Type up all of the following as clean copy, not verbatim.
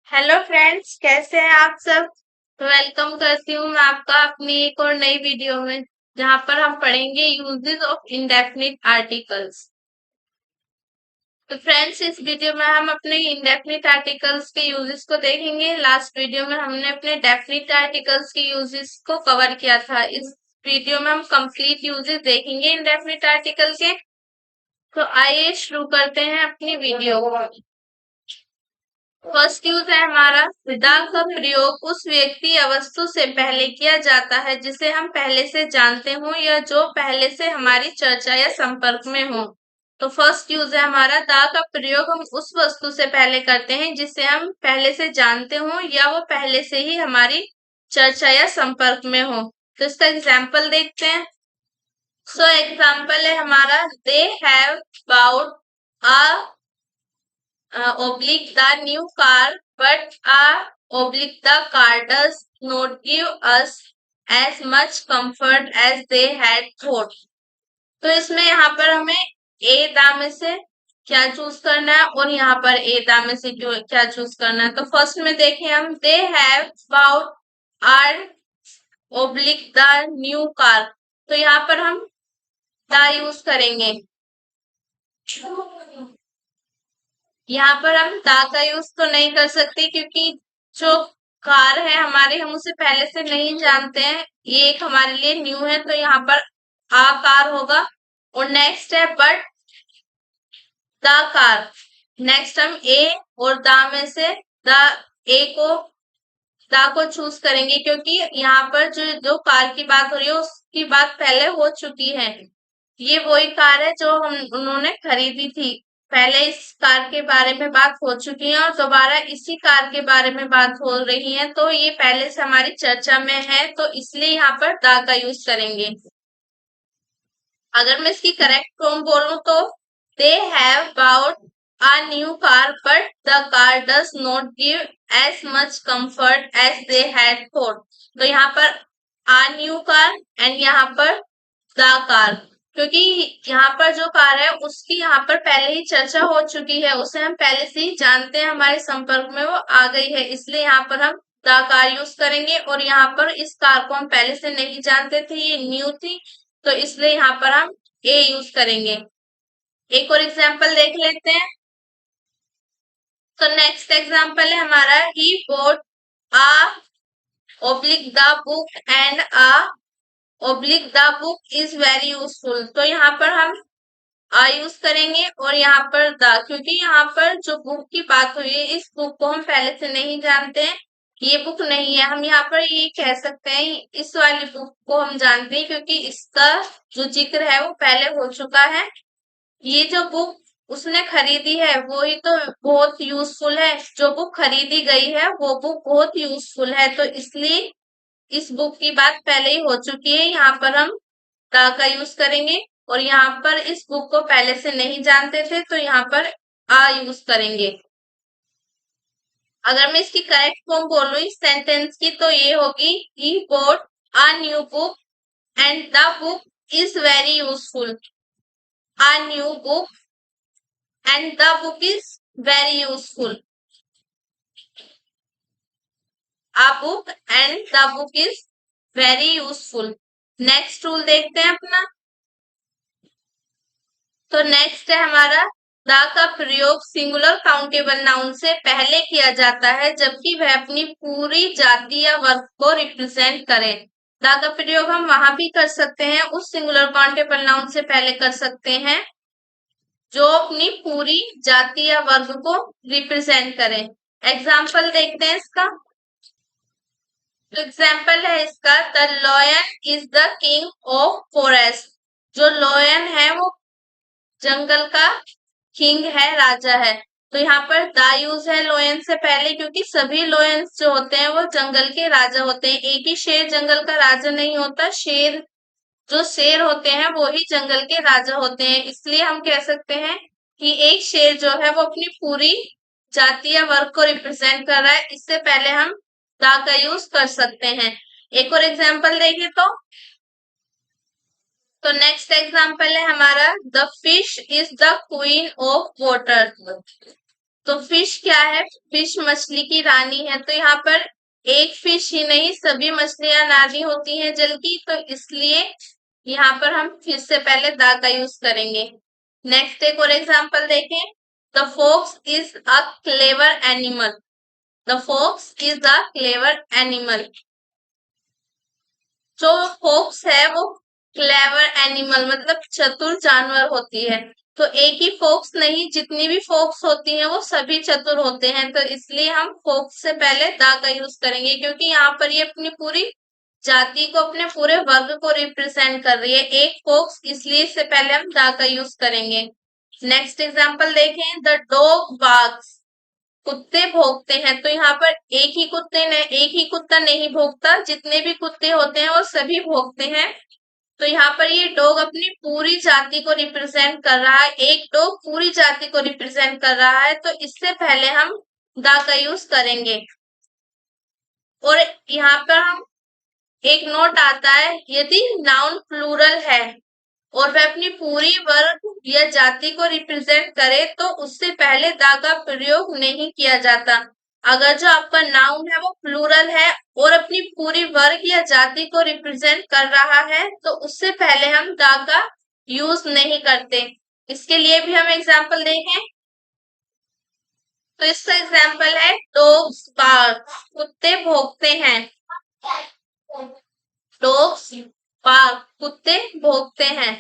Hello friends, कैसे हैं आप सब। वेलकम करती हूँ मैं आपका अपनी एक और नई वीडियो में, जहाँ पर हम पढ़ेंगे यूजेस ऑफ इंडेफिनिट आर्टिकल्स। तो फ्रेंड्स, इस वीडियो में हम अपने इंडेफिनिट आर्टिकल्स के यूजेस को देखेंगे। लास्ट वीडियो में हमने अपने डेफिनिट आर्टिकल्स के यूजेस को कवर किया था। इस वीडियो में हम कंप्लीट यूजेस देखेंगे इंडेफिनिट आर्टिकल के। तो आइए शुरू करते हैं अपनी वीडियो को। फर्स्ट यूज है हमारा, द का प्रयोग उस व्यक्ति या वस्तु से पहले किया जाता है जिसे हम पहले से जानते हो या जो पहले से हमारी चर्चा या संपर्क में हो। तो फर्स्ट यूज है हमारा, द का प्रयोग हम उस वस्तु से पहले करते हैं जिसे हम पहले से जानते हो या वो पहले से ही हमारी चर्चा या संपर्क में हो। तो इसका एग्जाम्पल देखते हैं। सो एग्जाम्पल है हमारा, they have bought a oblique the new car, but oblique the car does not give us as much comfort as they had thought. तो इसमें यहाँ पर हमें ए दाम में से क्या चूज करना है और यहाँ पर ए दाम में से क्या चूज करना है। तो फर्स्ट में देखें हम, they have bought are oblique the new car. तो यहाँ पर हम द यूज करेंगे। यहाँ पर हम दा का यूज तो नहीं कर सकते क्योंकि जो कार है हमारे, हम उसे पहले से नहीं जानते हैं, ये एक हमारे लिए न्यू है। तो यहाँ पर आ कार होगा। और नेक्स्ट है बट द कार। नेक्स्ट हम ए और दा में से द ए को दा को चूज करेंगे क्योंकि यहाँ पर जो जो कार की बात हो रही है उसकी बात पहले हो चुकी है। ये वही कार है जो हम उन्होंने खरीदी थी। पहले इस कार के बारे में बात हो चुकी है और दोबारा इसी कार के बारे में बात हो रही है। तो ये पहले से हमारी चर्चा में है, तो इसलिए यहाँ पर दा का यूज करेंगे। अगर मैं इसकी करेक्ट फॉर्म बोलूं तो, they have bought a new car but the car does not give as much comfort as they had thought. तो यहाँ पर अ न्यू कार एंड यहाँ पर द कार, क्योंकि यहाँ पर जो कार है उसकी यहाँ पर पहले ही चर्चा हो चुकी है, उसे हम पहले से ही जानते हैं, हमारे संपर्क में वो आ गई है, इसलिए यहाँ पर हम द कार यूज करेंगे। और यहाँ पर इस कार को हम पहले से नहीं जानते थे, ये न्यू थी, तो इसलिए यहाँ पर हम ए यूज करेंगे। एक और एग्जाम्पल देख लेते हैं। तो नेक्स्ट एग्जाम्पल है हमारा, he bought a oblique the book and a oblique the book is very useful. तो यहाँ पर हम आ यूज करेंगे और यहाँ पर द, क्योंकि यहाँ पर जो बुक की बात हुई है इस बुक को हम पहले से नहीं जानते हैं, ये बुक नहीं है। हम यहाँ पर ये कह सकते हैं इस वाली बुक को हम जानते हैं क्योंकि इसका जो जिक्र है वो पहले हो चुका है। ये जो बुक उसने खरीदी है वो ही तो बहुत यूजफुल है, जो बुक खरीदी गई है वो बुक बहुत यूजफुल है, तो इसलिए इस बुक की बात पहले ही हो चुकी है। यहाँ पर हम द का यूज करेंगे और यहाँ पर इस बुक को पहले से नहीं जानते थे, तो यहाँ पर आ यूज करेंगे। अगर मैं इसकी करेक्ट फॉर्म बोलूं इस सेंटेंस की तो ये होगी, he bought a new book and the book is very useful. A new book and the book is very useful. A book and the book is very useful. Next rule देखते हैं अपना। तो next है हमारा, the का प्रयोग singular countable noun से पहले किया जाता है जबकि वह अपनी पूरी जाति या वर्ग को रिप्रेजेंट करे। द का प्रयोग हम वहां भी कर सकते हैं, उस सिंगुलर काउंटेबल नाउन से पहले कर सकते हैं जो अपनी पूरी जाति या वर्ग को रिप्रेजेंट करें। एग्जाम्पल देखते हैं इसका। तो एग्जाम्पल है इसका, the lion is the king of forest. जो लॉयन है वो जंगल का किंग है, राजा है। तो यहाँ पर द यूज है लॉयन से पहले क्योंकि सभी लॉयंस जो होते हैं वो जंगल के राजा होते हैं। एक ही शेर जंगल का राजा नहीं होता, शेर जो शेर होते हैं वो ही जंगल के राजा होते हैं। इसलिए हम कह सकते हैं कि एक शेर जो है वो अपनी पूरी जाति या वर्ग को रिप्रेजेंट कर रहा है, इससे पहले हम द का यूज कर सकते हैं। एक और एग्जाम्पल देखें तो नेक्स्ट एग्जाम्पल है हमारा, the fish is the queen of water. तो फिश क्या है? फिश मछली की रानी है। तो यहाँ पर एक फिश ही नहीं, सभी मछलियां रानी होती हैं जल की, तो इसलिए यहाँ पर हम फिश से पहले द का यूज करेंगे। नेक्स्ट एक और एग्जांपल देखें। The fox is a clever animal. The fox is a clever animal. जो फोक्स है वो क्लेवर एनिमल मतलब चतुर जानवर होती है। तो एक ही फोक्स नहीं, जितनी भी फोक्स होती हैं वो सभी चतुर होते हैं, तो इसलिए हम फोक्स से पहले द का यूज करेंगे, क्योंकि यहाँ पर ये अपनी पूरी जाति को, अपने पूरे वर्ग को रिप्रेजेंट कर रही है। एक फोक्स, इसलिए इससे पहले हम द का यूज करेंगे। नेक्स्ट एग्जाम्पल देखें। The dog barks. कुत्ते भौंकते हैं। तो यहाँ पर एक ही कुत्ता नहीं भौंकता, जितने भी कुत्ते होते हैं वो सभी भौंकते हैं। तो यहाँ पर ये डॉग अपनी पूरी जाति को रिप्रेजेंट कर रहा है। एक डॉग पूरी जाति को रिप्रेजेंट कर रहा है, तो इससे पहले हम द का यूज करेंगे। और यहाँ पर हम एक नोट आता है, यदि नाउन प्लूरल है और वह अपनी पूरी वर्ग या जाति को रिप्रेजेंट करे तो उससे पहले द का प्रयोग नहीं किया जाता। अगर जो आपका नाउन है वो प्लूरल है और अपनी पूरी वर्ग या जाति को रिप्रेजेंट कर रहा है, तो उससे पहले हम द का यूज नहीं करते। इसके लिए भी हम एग्जाम्पल देखें। तो इसका एग्जाम्पल है डॉग्स बार्क। कुत्ते भौंकते हैं। डॉग्स बार्क, कुत्ते भौंकते हैं।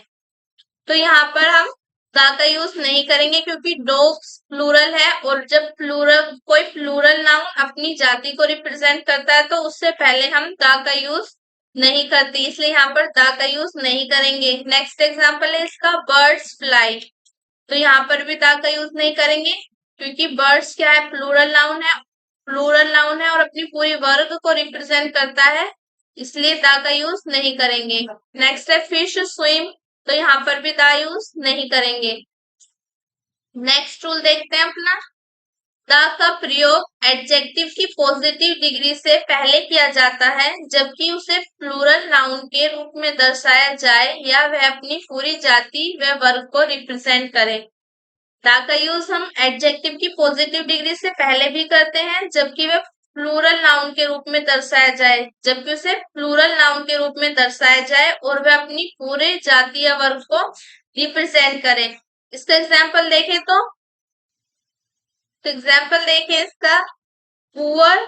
तो यहाँ पर हम द का यूज नहीं करेंगे, क्योंकि डॉग्स प्लूरल है और जब कोई प्लूरल नाउन अपनी जाति को रिप्रेजेंट करता है तो उससे पहले हम द का यूज नहीं करते, इसलिए यहाँ पर द का यूज नहीं करेंगे। नेक्स्ट एग्जांपल है इसका बर्ड्स फ्लाई। तो यहाँ पर भी द का यूज नहीं करेंगे, क्योंकि बर्ड्स क्या है? प्लूरल नाउन है। प्लूरल नाउन है और अपनी पूरी वर्ग को रिप्रेजेंट करता है, इसलिए द का यूज नहीं करेंगे। नेक्स्ट है फिश स्विम। तो यहाँ पर भी द यूज नहीं करेंगे। नेक्स्ट रूल देखते हैं अपना। द का प्रयोग एडजेक्टिव की पॉजिटिव डिग्री से पहले किया जाता है, जबकि उसे प्लूरल नाउन के रूप में दर्शाया जाए या वह अपनी पूरी जाति व वर्ग को रिप्रेजेंट करे। द का यूज हम एडजेक्टिव की पॉजिटिव डिग्री से पहले भी करते हैं, जबकि वह प्लूरल नाउन के रूप में दर्शाया जाए, जबकि उसे प्लूरल नाउन के रूप में दर्शाया जाए और वह अपनी पूरे जाति या वर्ग को रिप्रेजेंट करे। इसका एग्जाम्पल देखें तो एग्जाम्पल देखें इसका। पुअर,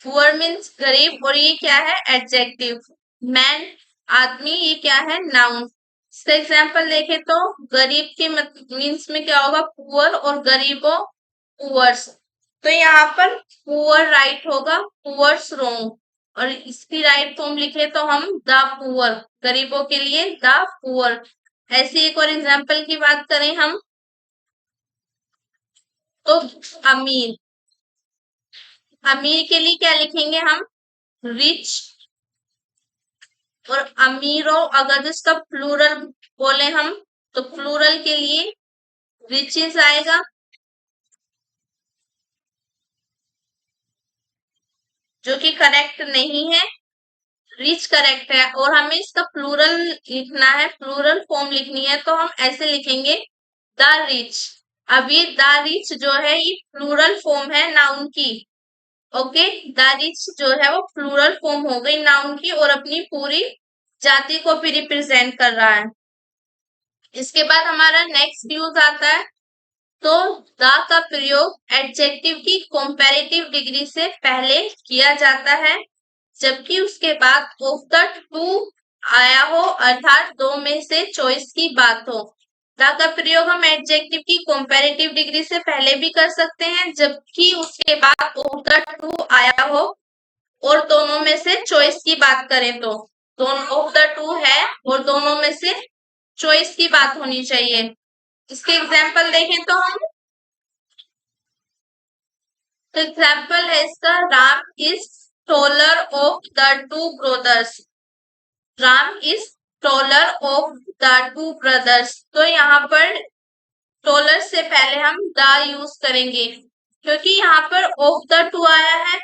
पुअर मीन्स गरीब, और ये क्या है? एडजेक्टिव। मैन, आदमी, ये क्या है? नाउन। इसका एग्जाम्पल देखें तो गरीब के मीन्स में क्या होगा? पुअर, और गरीबों पुअर्स। तो यहाँ पर पुअर राइट होगा, पुअर्स रॉन्ग, और इसकी राइट फॉर्म लिखे तो हम द पुअर, गरीबों के लिए द पुअर। ऐसे एक और एग्जाम्पल की बात करें हम तो अमीर, अमीर के लिए क्या लिखेंगे हम? रिच। और अमीरों, अगर इसका प्लूरल बोले हम तो प्लूरल के लिए रिचेस आएगा, जो कि करेक्ट नहीं है। रिच करेक्ट है, और हमें इसका प्लूरल लिखना है, प्लूरल फॉर्म लिखनी है, तो हम ऐसे लिखेंगे द रिच। अब ये द रिच जो है ये प्लूरल फॉर्म है नाउन की। ओके, द रिच जो है वो प्लूरल फॉर्म हो गई नाउन की और अपनी पूरी जाति को भी रिप्रेजेंट कर रहा है। इसके बाद हमारा नेक्स्ट यूज आता है। तो द का प्रयोग एडजेक्टिव की कंपैरेटिव डिग्री से पहले किया जाता है, जबकि उसके बाद ऑफ द टू आया हो, अर्थात दो में से चॉइस की बात हो। द का प्रयोग हम एडजेक्टिव की कंपैरेटिव डिग्री से पहले भी कर सकते हैं, जबकि उसके बाद ऑफ द टू आया हो और दोनों में से चॉइस की बात करें तो। दोनों ऑफ द टू है और दोनों में से चॉइस की बात होनी चाहिए। इसके एग्जाम्पल देखें तो हम, तो एग्जाम्पल है इसका, Ram is taller of the two brothers. Ram is taller of the two brothers. तो यहाँ पर टॉलर से पहले हम द यूज करेंगे, क्योंकि यहाँ पर ऑफ द टू आया है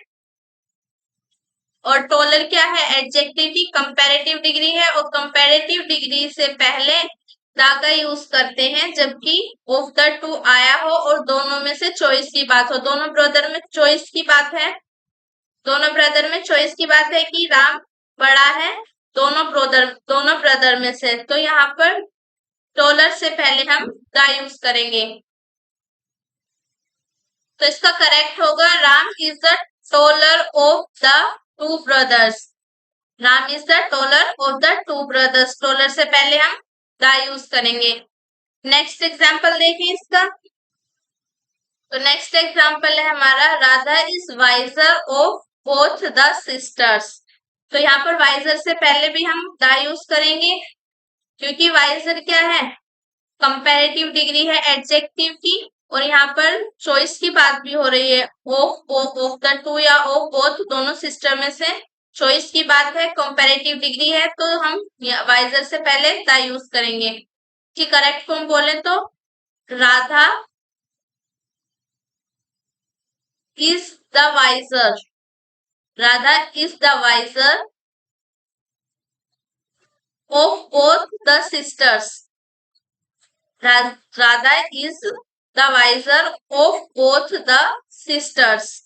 और टॉलर क्या है? एडजेक्टिव की कंपैरेटिव डिग्री है, और कंपैरेटिव डिग्री से पहले द का यूज करते हैं जबकि ऑफ द टू आया हो और दोनों में से चॉइस की बात हो। दोनों ब्रदर में चॉइस की बात है, दोनों ब्रदर में चॉइस की बात है कि राम बड़ा है दोनों ब्रदर में से, तो यहाँ पर टोलर से पहले हम द यूज करेंगे। तो इसका करेक्ट होगा Ram is the taller of the two brothers. Ram is the taller of the two brothers. Taller से पहले हम द यूज करेंगे। नेक्स्ट एग्जाम्पल देखें इसका। तो नेक्स्ट एग्जाम्पल है हमारा Radha is wiser of both the sisters. तो यहाँ पर वाइजर से पहले भी हम द यूज करेंगे क्योंकि वाइजर क्या है, कंपैरेटिव डिग्री है एडजेक्टिव की, और यहाँ पर चॉइस की बात भी हो रही है। ऑफ द टू या ऑफ बोथ दोनों सिस्टर में से चॉइस की बात है, कंपैरेटिव डिग्री है, तो हम वाइजर से पहले द यूज करेंगे। कि करेक्ट फॉर्म बोले तो Radha is the wiser. Radha is the wiser of both the sisters. Radha is the wiser of both the sisters.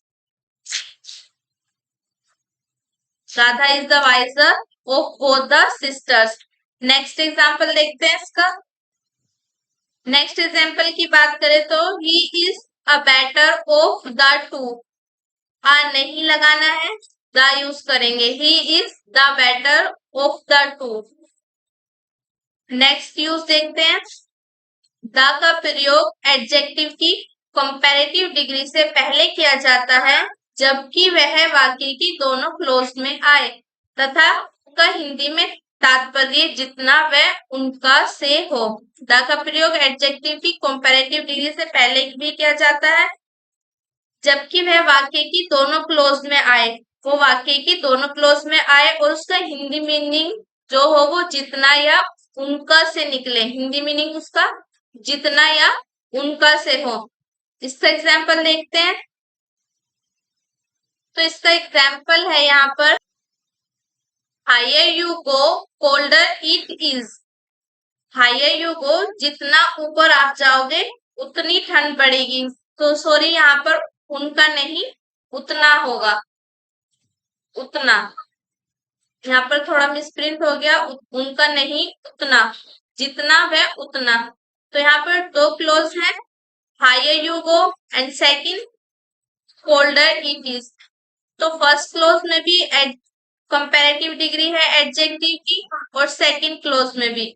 Radha is the wiser of both the sisters. Next example देखते हैं इसका। Next example की बात करें तो he is a better of the two. नहीं लगाना है, द यूज करेंगे। He is the better of the to. Next use देखते हैं। द का प्रयोग एडजेक्टिव की कंपैरेटिव डिग्री से पहले किया जाता है जबकि वह वाक्य की दोनों क्लोज में आए तथा उसका हिंदी में तात्पर्य जितना वह उनका से हो। द का प्रयोग एडजेक्टिव की कंपैरेटिव डिग्री से पहले भी किया जाता है जबकि वह वाक्य की दोनों क्लोज में आए, वो वाक्य की दोनों क्लोज में आए और उसका हिंदी मीनिंग जो हो वो जितना या उनका से निकले। हिंदी मीनिंग उसका जितना या उनका से हो। इसका एग्जाम्पल देखते हैं। तो इसका एग्जाम्पल है यहाँ पर higher you go colder it is. Higher you go जितना ऊपर आप जाओगे उतनी ठंड बढ़ेगी। तो सॉरी यहाँ पर उनका नहीं उतना होगा, उतना। यहाँ पर थोड़ा मिसप्रिंट हो गया, उनका नहीं उतना, जितना वह उतना। तो यहाँ पर दो क्लोज है, higher you go and second colder it is. तो फर्स्ट क्लोज में भी कंपैरेटिव डिग्री है एडजेक्टिव की और सेकंड क्लोज में भी।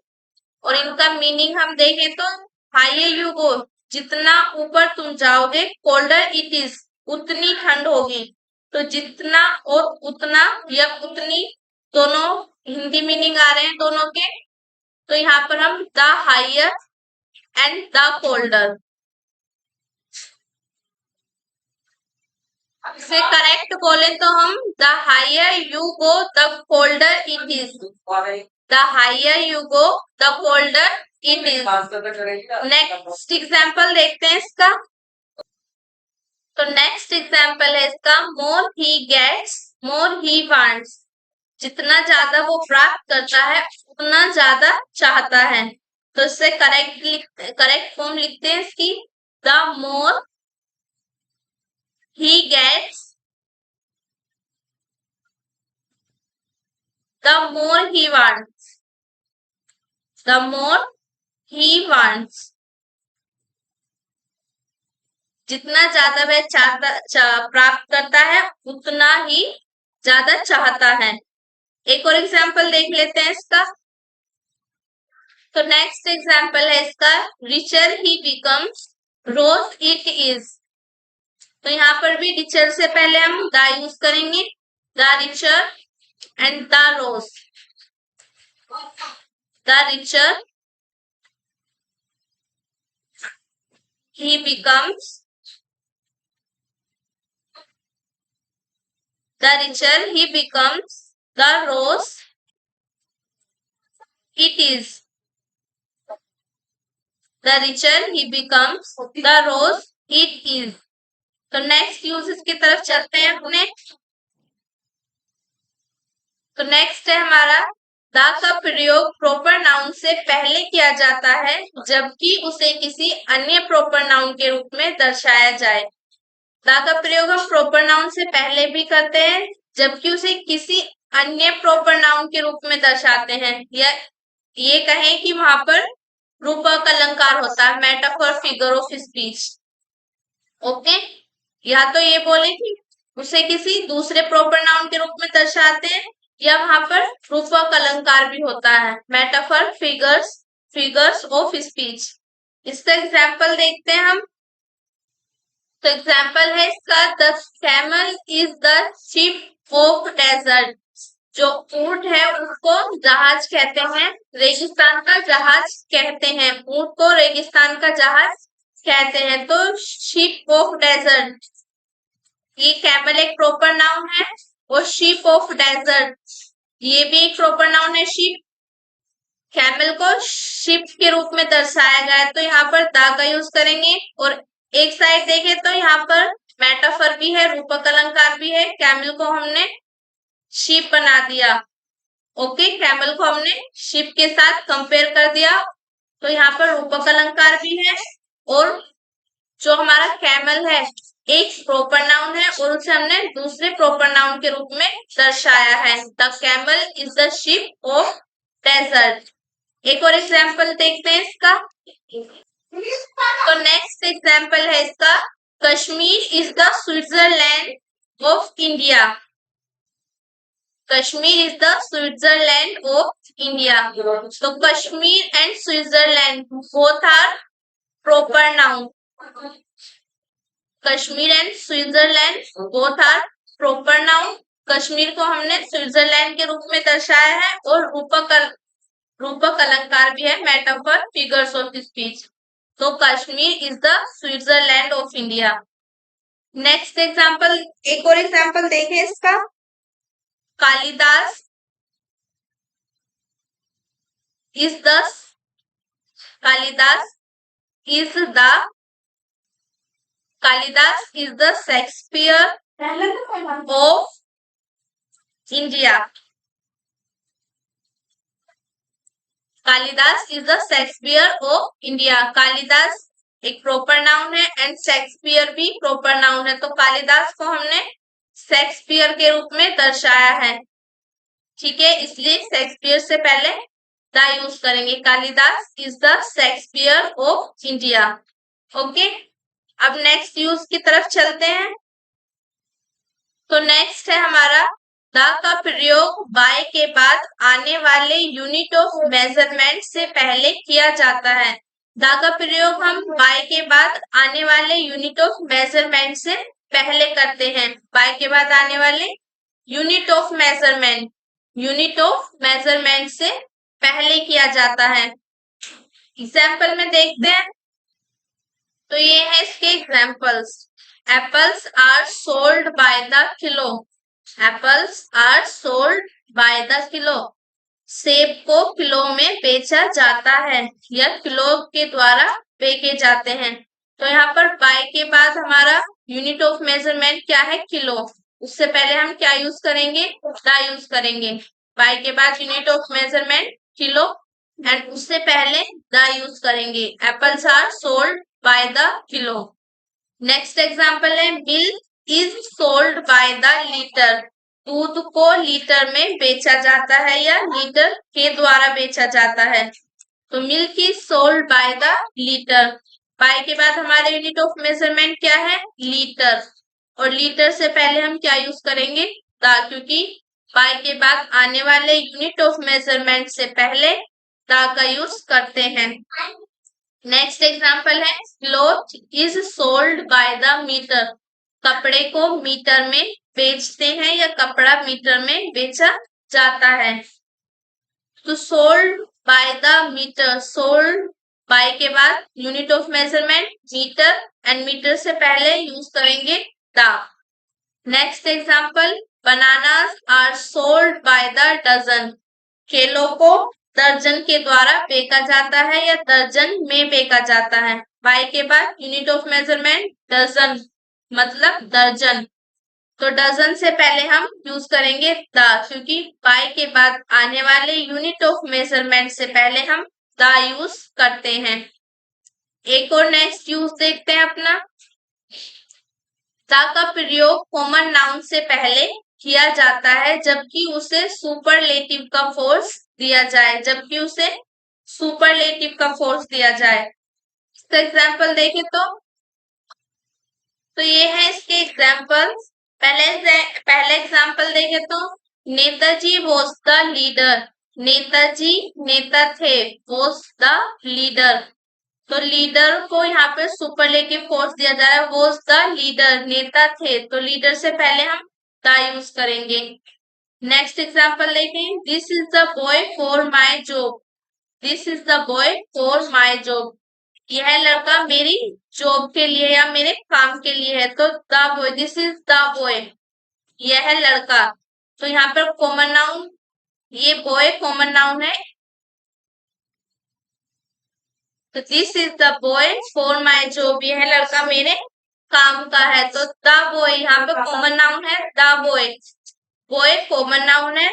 और इनका मीनिंग हम देखें तो हायर यू गो जितना ऊपर तुम जाओगे, कोल्डर इट इज उतनी ठंड होगी। तो जितना और उतना या उतनी दोनों हिंदी मीनिंग आ रहे हैं दोनों के। तो यहाँ पर हम the higher and the colder. इसे करेक्ट बोले तो हम the higher you go the colder it is. The higher you go the colder it is. Next example देखते हैं इसका। तो नेक्स्ट एग्जाम्पल है इसका मोर he gets more he wants. जितना ज्यादा वो प्राप्त करता है उतना ज्यादा चाहता है। तो इससे करेक्ट फॉर्म लिखते हैं इसकी the more he gets the more he wants. The more he wants. जितना ज्यादा वह प्राप्त करता है उतना ही ज्यादा चाहता है। एक और एग्जाम्पल देख लेते हैं इसका। तो नेक्स्ट एग्जाम्पल है इसका richer he becomes rose it is. तो यहाँ पर भी रिचर से पहले हम द यूज करेंगे, the richer and the rose. The richer he becomes, the richer he becomes, the rose it is. The richer he becomes, the rose it is. तो next uses की तरफ चलते हैं अपने। तो नेक्स्ट है हमारा द का प्रयोग प्रॉपर नाउन से पहले किया जाता है जबकि उसे किसी अन्य प्रॉपर नाउन के रूप में दर्शाया जाए। द का प्रयोग हम प्रॉपर नाउन से पहले भी करते हैं जबकि उसे किसी अन्य प्रॉपर नाउन के रूप में दर्शाते हैं, या ये कहें कि वहां पर रूपक अलंकार होता है, metaphor, figure of speech. Okay, या तो ये बोले कि उसे किसी दूसरे प्रॉपर नाउन के रूप में दर्शाते हैं, या वहां पर रूपक अलंकार भी होता है, मेटाफर, फिगर्स ऑफ स्पीच। इसका एग्जाम्पल देखते हैं हम। तो एग्जाम्पल है इसका, the camel is the ship of desert. जो ऊंट है उसको जहाज कहते हैं, रेगिस्तान का जहाज कहते हैं, ऊंट को रेगिस्तान का जहाज कहते हैं। तो शिप ऑफ डेजर्ट, ये कैमल एक प्रॉपर नाउन है, और शिप ऑफ डेजर्ट ये भी एक प्रॉपर नाउन है। शिप, कैमल को शिप के रूप में दर्शाया गया है, तो यहाँ पर द का यूज करेंगे। और एक साइड देखें तो यहाँ पर मेटाफर भी है, रूपक अलंकार भी है। कैमल को हमने शिप बना दिया। ओके, कैमल को हमने शिप के साथ कंपेयर कर दिया, तो यहाँ पर रूपक अलंकार भी है। और जो हमारा कैमल है एक प्रॉपर नाउन है और उसे हमने दूसरे प्रॉपर नाउन के रूप में दर्शाया है। The camel is the ship of desert. एक और एग्जाम्पल देखते हैं इसका। तो नेक्स्ट एग्जाम्पल है इसका, Kashmir is the Switzerland of India. Kashmir is the Switzerland of India. तो Kashmir and Switzerland both are proper noun. Kashmir and Switzerland both are proper noun. Kashmir को हमने स्विट्जरलैंड के रूप में दर्शाया है, और रूपक अलंकार भी है, मेटाफर, फिगर्स ऑफ स्पीच। तो Kashmir is the Switzerland of India. Next example, एक और एग्जाम्पल देखें इसका, Kalidas is the Shakespeare of India. Kalidas is the Shakespeare of India. Kalidas एक प्रॉपर नाउन है एंड शेक्सपियर भी प्रॉपर नाउन है, तो कालिदास को हमने शेक्सपियर के रूप में दर्शाया है। ठीक है, इसलिए शेक्सपियर से पहले द यूज करेंगे। Kalidas is the Shakespeare of India. Okay, अब नेक्स्ट यूज की तरफ चलते हैं। तो नेक्स्ट है हमारा, द का प्रयोग बाय के बाद आने वाले यूनिट ऑफ मेजरमेंट से पहले किया जाता है। द का प्रयोग हम बाय के बाद आने वाले यूनिट ऑफ मेजरमेंट से पहले करते हैं। बाय के बाद आने वाले यूनिट ऑफ मेजरमेंट से पहले किया जाता है। एग्जाम्पल में देखते हैं। तो ये है इसके examples. Apples are sold by the kilo. Apples are sold by the kilo. सेब को किलो में बेचा जाता है, या किलो के द्वारा बेचे जाते हैं। तो यहाँ पर बाय के बाद हमारा यूनिट ऑफ मेजरमेंट क्या है, किलो। उससे पहले हम क्या यूज करेंगे, द यूज करेंगे। बाय के बाद unit of measurement kilo, and उससे पहले द यूज करेंगे। Apples are sold by the kilo. Next example है, milk is sold by the litre. दूध को लीटर में बेचा जाता है, या लीटर के द्वारा बेचा जाता है। तो milk is sold by the litre. By के बाद हमारे यूनिट ऑफ मेजरमेंट क्या है, लीटर, और लीटर से पहले हम क्या यूज करेंगे, द, क्योंकि बाय के बाद आने वाले यूनिट ऑफ मेजरमेंट से पहले द का यूज करते हैं। नेक्स्ट एग्जाम्पल है, cloth is sold by the metre. कपड़े को मीटर में बेचते हैं, या कपड़ा मीटर में बेचा जाता है। तो sold by the metre, sold by के बाद unit of measurement metre, and metre से पहले यूज करेंगे the. Next example, bananas are sold by the dozen. केलों को दर्जन के द्वारा बेचा जाता है, या दर्जन में बेचा जाता है। बाय के बाद यूनिट ऑफ मेजरमेंट डजन, मतलब दर्जन। तो डजन से पहले हम यूज करेंगे द, क्योंकि बाय के बाद आने वाले यूनिट ऑफ मेजरमेंट से पहले हम द यूज करते हैं। एक और नेक्स्ट यूज देखते हैं अपना। द का प्रयोग कॉमन नाउन से पहले किया जाता है जबकि उसे सुपरलेटिव का फोर्स दिया जाए, जबकि उसे सुपरलेटिव का फोर्स दिया जाए। इसका एग्जाम्पल देखें तो ये है इसके एग्जाम्पल। पहले एग्जाम्पल देखें तो Netaji was the leader, Netaji नेता थे, वॉज द लीडर, तो लीडर को यहाँ पे सुपरलेटिव फोर्स दिया जा रहा है, वॉज द लीडर, नेता थे, तो लीडर से पहले हम द यूज करेंगे। नेक्स्ट एग्जाम्पल देखें, this is the boy for my job, this is the boy for my job, यह लड़का मेरी जॉब के लिए या मेरे काम के लिए है, तो the boy, this is the boy, यह लड़का, तो यहाँ पर कॉमन नाउन, ये बॉय कॉमन नाउन है, तो this is the boy for my job, यह लड़का मेरे काम का है, तो द बॉय यहाँ पे कॉमन नाउन है, the boy, boy common noun है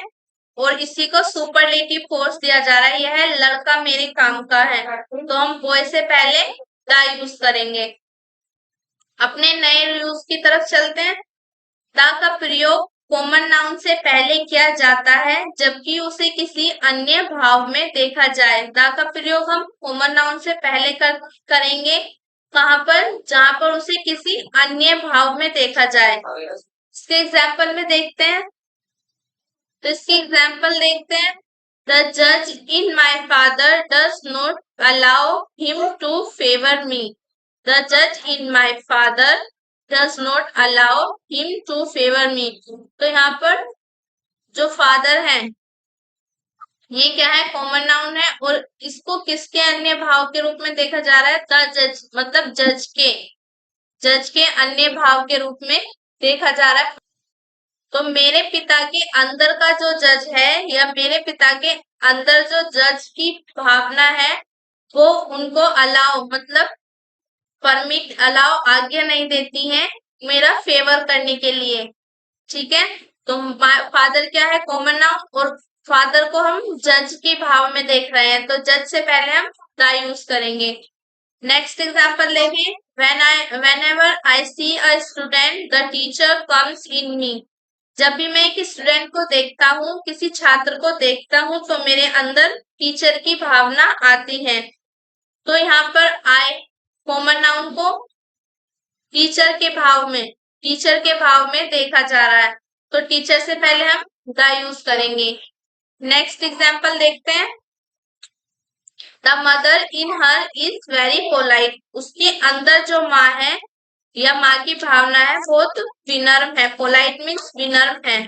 और इसी को सुपरलेटिव फोर्स दिया जा रहा है, यह लड़का मेरे काम का है, तो हम बॉय से पहले द यूज करेंगे। अपने नए यूज की तरफ चलते हैं। द का प्रयोग कॉमन नाउन से पहले किया जाता है जबकि उसे किसी अन्य भाव में देखा जाए। द का प्रयोग हम कॉमन नाउन से पहले करेंगे, कहां पर, जहां पर उसे किसी अन्य भाव में देखा जाए। इसके एग्जाम्पल में देखते हैं, तो इसके एग्जाम्पल देखते हैं। द जज in my father does not allow him to favour me, the जज in my father does not allow him to favour me, तो यहाँ पर जो फादर है ये क्या है, कॉमन नाउन है और इसको किसके अन्य भाव के रूप में देखा जा रहा है, द जज, मतलब जज के अन्य भाव के रूप में देखा जा रहा है। तो मेरे पिता के अंदर का जो जज है या मेरे पिता के अंदर जो जज की भावना है वो उनको अलाउ, मतलब परमिट, अलाउ, आज्ञा नहीं देती है मेरा फेवर करने के लिए। ठीक है, तो फादर क्या है, कॉमन नाउन, और फादर को हम जज के भाव में देख रहे हैं, तो जज से पहले हम द यूज करेंगे। नेक्स्ट एग्जांपल देखें, whenever I see a student the teacher comes in me, जब भी मैं एक स्टूडेंट को देखता हूँ, किसी छात्र को देखता हूँ, तो मेरे अंदर टीचर की भावना आती है, तो यहाँ पर आई कॉमन नाउन को टीचर के भाव में देखा जा रहा है, तो टीचर से पहले हम द यूज करेंगे। नेक्स्ट एग्जांपल देखते हैं। The mother in her is very polite, उसके अंदर जो माँ है या माँ की भावना है बहुत विनम्र है, पोलाइट मीन्स विनम्र है,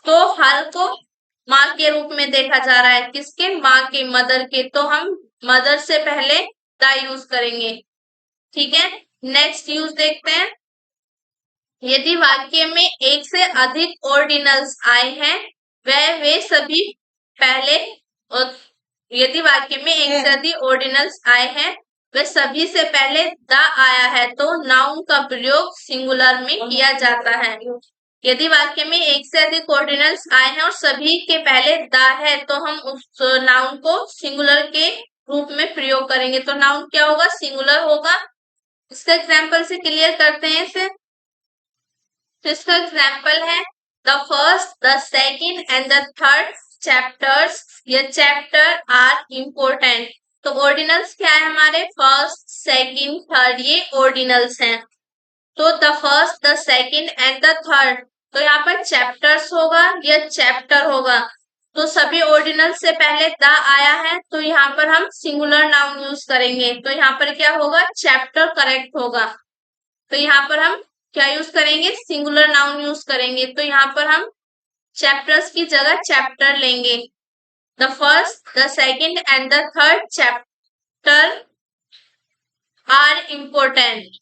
तो हर को माँ के रूप में देखा जा रहा है, किसके, माँ के, मदर के, तो हम मदर से पहले द यूज करेंगे। ठीक है, नेक्स्ट यूज देखते हैं। यदि वाक्य में एक से अधिक ऑर्डिनल्स आए हैं वे सभी पहले, और यदि वाक्य में एक से अधिक ऑर्डिनल्स आए हैं वे सभी से पहले द आया है तो नाउन का प्रयोग सिंगुलर में किया जाता है। यदि वाक्य में एक से अधिक ऑर्डिनल्स आए हैं और सभी के पहले द है तो हम उस नाउन को सिंगुलर के रूप में प्रयोग करेंगे, तो नाउन क्या होगा, सिंगुलर होगा। इसका एग्जाम्पल से क्लियर करते हैं इसे। तो इसका एग्जाम्पल है the first, the second and the third chapters, ये चैप्टर आर इम्पोर्टेंट, तो ऑर्डिनल्स क्या है हमारे, फर्स्ट, सेकेंड, थर्ड, ये ऑर्डिनल्स हैं, तो the first, the second and the third, तो यहाँ पर चैप्टर्स होगा या चैप्टर होगा, तो सभी ऑर्डिनल से पहले द आया है तो यहाँ पर हम सिंगुलर नाउन यूज करेंगे, तो यहाँ पर क्या होगा, चैप्टर करेक्ट होगा, तो यहाँ पर हम क्या यूज करेंगे, सिंगुलर नाउन यूज करेंगे, तो यहाँ पर हम चैप्टर्स की जगह चैप्टर लेंगे। The first, the second and the third chapter are important.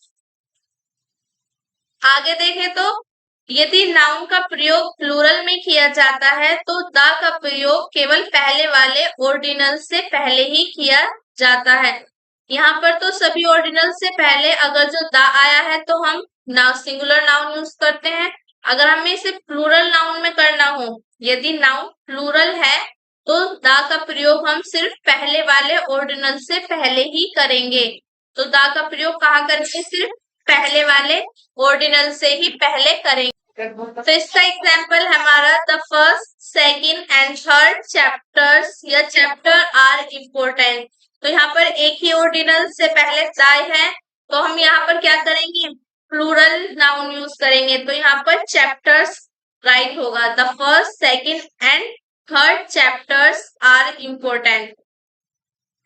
आगे देखें तो यदि नाउन का प्रयोग प्लूरल में किया जाता है तो द का प्रयोग केवल पहले वाले ऑर्डिनल से पहले ही किया जाता है। यहाँ पर तो सभी ऑर्डिनल से पहले अगर जो द आया है तो हम सिंगुलर नाउन यूज करते हैं, अगर हमें इसे प्लूरल नाउन में करना हो, यदि नाउन प्लूरल है तो द का प्रयोग हम सिर्फ पहले वाले ऑर्डिनल से पहले ही करेंगे। तो द का प्रयोग कहाँ करेंगे? सिर्फ पहले वाले ऑर्डिनल से ही पहले करेंगे। तो इसका एग्जाम्पल हमारा the first, second and third chapters या चैप्टर आर इम्पोर्टेंट। तो यहाँ पर एक ही ऑर्डिनल से पहले दाय है, तो हम यहाँ पर क्या करेंगे? प्लूरल नाउन यूज करेंगे। तो यहाँ पर चैप्टर्स राइट होगा। The first, second and third chapters are important.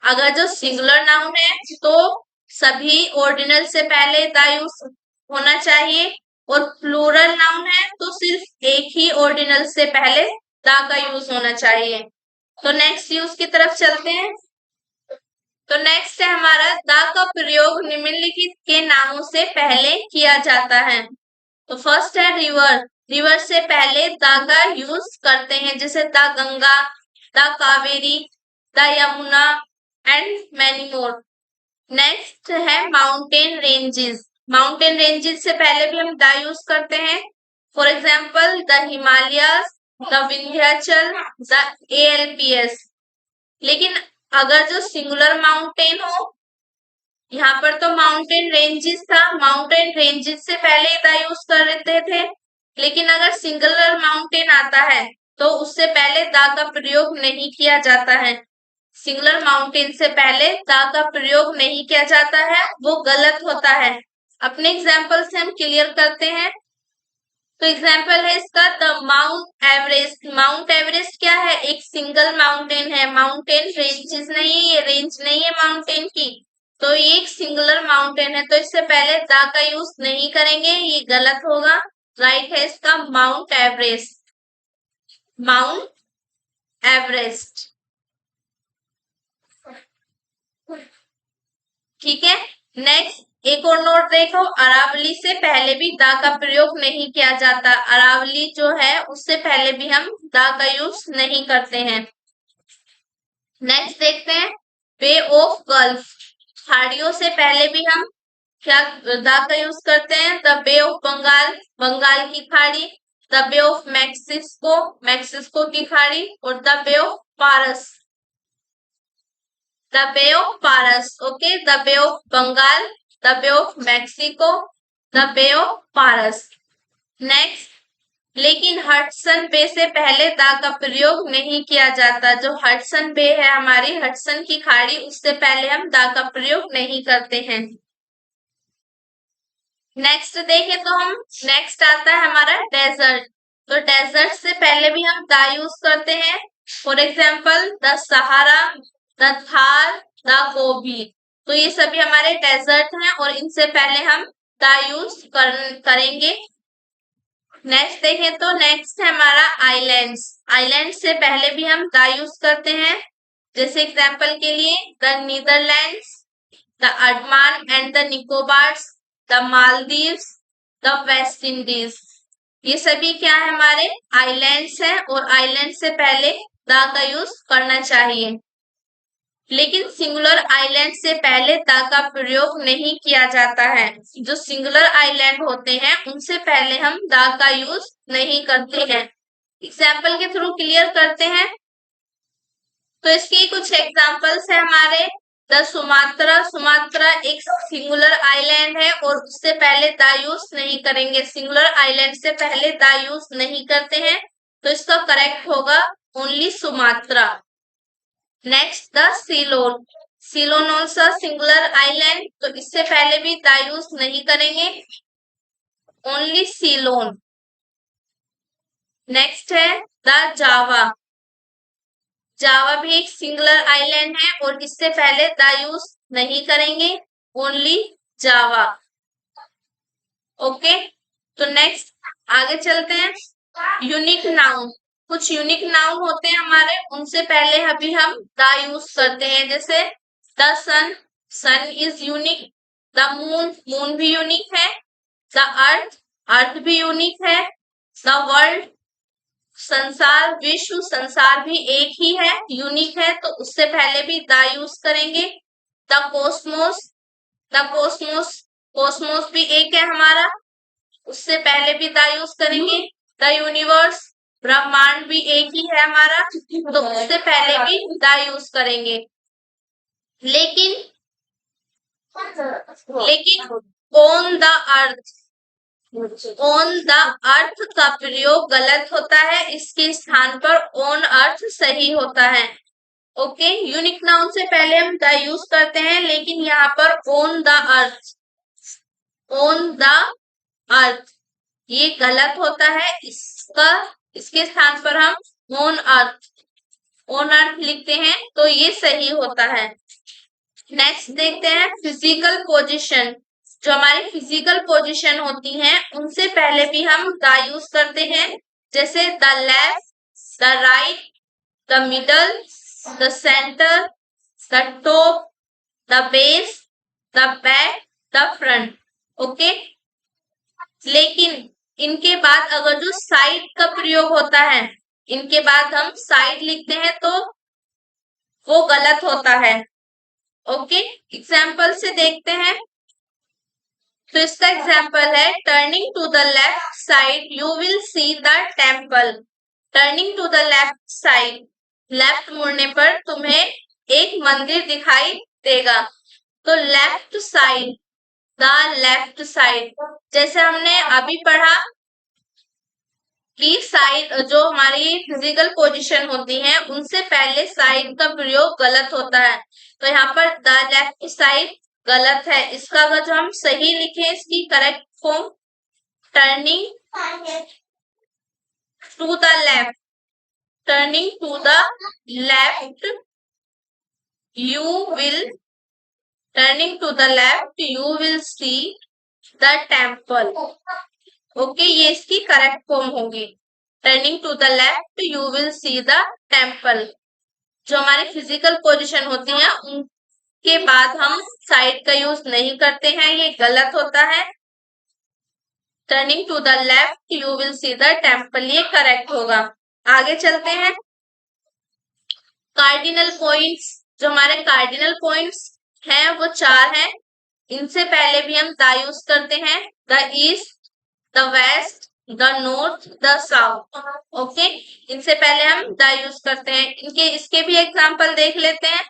अगर जो सिंगुलर नाउन है तो सभी ऑर्डिनल से पहले द यूज होना चाहिए, और प्लूरल नाउन है तो सिर्फ एक ही ऑर्डिनल से पहले द का यूज होना चाहिए। तो नेक्स्ट यूज की तरफ चलते हैं। तो नेक्स्ट है हमारा द का प्रयोग निम्नलिखित के नामों से पहले किया जाता है। तो फर्स्ट है रिवर। रिवर से पहले द का यूज करते हैं, जैसे the Ganga, the Kaveri, the Yamuna and many more. Next है माउंटेन रेंजेस। माउंटेन रेंजेस से पहले भी हम द यूज करते हैं। For example the Himalayas, the Vindhyachal, the ALPS। लेकिन अगर जो सिंगुलर माउंटेन हो, यहाँ पर तो माउंटेन रेंजेस था, माउंटेन रेंजेस से पहले द यूज कर लेते थे। लेकिन अगर सिंगुलर माउंटेन आता है तो उससे पहले द का प्रयोग नहीं किया जाता है। सिंगुलर माउंटेन से पहले द का प्रयोग नहीं किया जाता है, वो गलत होता है। अपने एग्जाम्पल से हम क्लियर करते हैं। तो एग्जाम्पल है इसका the mount Everest. Mount Everest क्या है? एक सिंगल माउंटेन है, माउंटेन रेंजेस नहीं है, ये रेंज नहीं है माउंटेन की। तो ये एक सिंगुलर माउंटेन है, तो इससे पहले द का यूज नहीं करेंगे, ये गलत होगा। राइट है इसका माउंट एवरेस्ट। Mount Everest. ठीक है। नेक्स्ट एक और नोट देखो, अरावली से पहले भी द का प्रयोग नहीं किया जाता। अरावली जो है उससे पहले भी हम द का यूज नहीं करते हैं। नेक्स्ट देखते हैं बे ऑफ गल्फ। खाड़ियों से पहले भी हम क्या द का यूज करते हैं? The bay of Bengal, Bengal की खाड़ी, the bay of Mexico, Mexico की खाड़ी, और the bay of Persia, the bay of Persia. Okay, the bay of Bengal, the bay of Mexico, the bay of Persia. Next, लेकिन Hudson bay से पहले the का प्रयोग नहीं किया जाता। जो हडसन बे है हमारी, हडसन की खाड़ी, उससे पहले हम द का प्रयोग नहीं करते हैं। नेक्स्ट देखें तो हम, नेक्स्ट आता है हमारा डेजर्ट। तो डेजर्ट से पहले भी हम द यूज करते हैं। For example the Sahara, the Thar, the Gobi. तो ये सभी हमारे डेजर्ट हैं और इनसे पहले हम द यूज करेंगे। नेक्स्ट देखें तो नेक्स्ट है हमारा आइलैंड्स। आइलैंड से पहले भी हम द यूज करते हैं, जैसे एग्जाम्पल के लिए the Netherlands, the Andaman and the Nicobars, the Maldives, the West Indies. ये सभी क्या है? हमारे आइलैंड्स हैं, और आइलैंड से पहले द का यूज करना चाहिए। लेकिन सिंगुलर आइलैंड से पहले द का प्रयोग नहीं किया जाता है। जो सिंगुलर आइलैंड होते हैं उनसे पहले हम द का यूज नहीं करते हैं। एग्जाम्पल के थ्रू क्लियर करते हैं। तो इसके कुछ एग्जाम्पल्स है हमारे द सुमात्रा। सुमात्रा एक सिंगुलर आइलैंड है और उससे पहले द यूज नहीं करेंगे। सिंगुलर आइलैंड से पहले द यूज नहीं करते हैं, तो इसका करेक्ट होगा only Sumatra. Next the Ceylon. Ceylon also singular island, तो इससे पहले भी द यूज नहीं करेंगे, ओनली सीलोन। नेक्स्ट है द जावा। जावा भी एक सिंगुलर आइलैंड है और इससे पहले द यूज नहीं करेंगे, ओनली जावा। ओके, तो नेक्स्ट आगे चलते हैं। Unique noun. कुछ यूनिक नाउन होते हैं हमारे, उनसे पहले अभी हम द यूज करते हैं, जैसे the sun, sun is unique. The moon, moon भी यूनिक है। द अर्थ, अर्थ भी यूनिक है। द वर्ल्ड, संसार, विश्व, संसार भी एक ही है, यूनिक है, तो उससे पहले भी द यूज करेंगे। The Cosmos, the Cosmos, Cosmos भी एक है हमारा। उससे पहले भी द यूज करेंगे। द यूनिवर्स, ब्रह्मांड भी एक ही है हमारा, तो उससे पहले भी द यूज करेंगे। लेकिन on the earth, on the earth का प्रयोग गलत होता है, इसके स्थान पर ऑन अर्थ सही होता है। ओके, यूनिक नाउन से पहले हम द यूज करते हैं, लेकिन यहाँ पर on the earth, on the earth ये गलत होता है। इसके स्थान पर हम ऑन अर्थ, ऑन अर्थ लिखते हैं, तो ये सही होता है। नेक्स्ट देखते हैं फिजिकल पोजीशन। जो हमारी फिजिकल पोजीशन होती हैं, उनसे पहले भी हम द यूज करते हैं, जैसे the left, the right, the middle, the centre, the top, the base, the back, the front. Okay, लेकिन इनके बाद अगर जो साइड का प्रयोग होता है, इनके बाद हम साइड लिखते हैं, तो वो गलत होता है। ओके, एग्जाम्पल से देखते हैं। तो इसका एग्जाम्पल है turning to the left side you will see the temple. Turning to the left side, left मुड़ने पर तुम्हें एक मंदिर दिखाई देगा। तो left side, the left side, जैसे हमने अभी पढ़ा कि साइड जो हमारी फिजिकल पोजीशन होती है, उनसे पहले साइड का प्रयोग गलत होता है। तो यहाँ पर द लेफ्ट साइड गलत है। इसका अगर जो हम सही लिखें, इसकी correct form turning to the left, turning to the left you will, turning to the left you will see the temple. Okay, ये इसकी करेक्ट फॉर्म होगी, turning to the left you will see the temple. जो हमारी physical position होती है, उनके बाद हम साइड का यूज नहीं करते हैं, ये गलत होता है। Turning to the left you will see the temple, ये करेक्ट होगा। आगे चलते हैं। कार्डिनल पॉइंट्स, जो हमारे कार्डिनल पॉइंट्स हैं वो 4 हैं। इनसे पहले भी हम द यूज करते हैं, the east, the west, the north, the south. Okay, इनसे पहले हम द यूज करते हैं। इनके इसके भी एग्जाम्पल देख लेते हैं।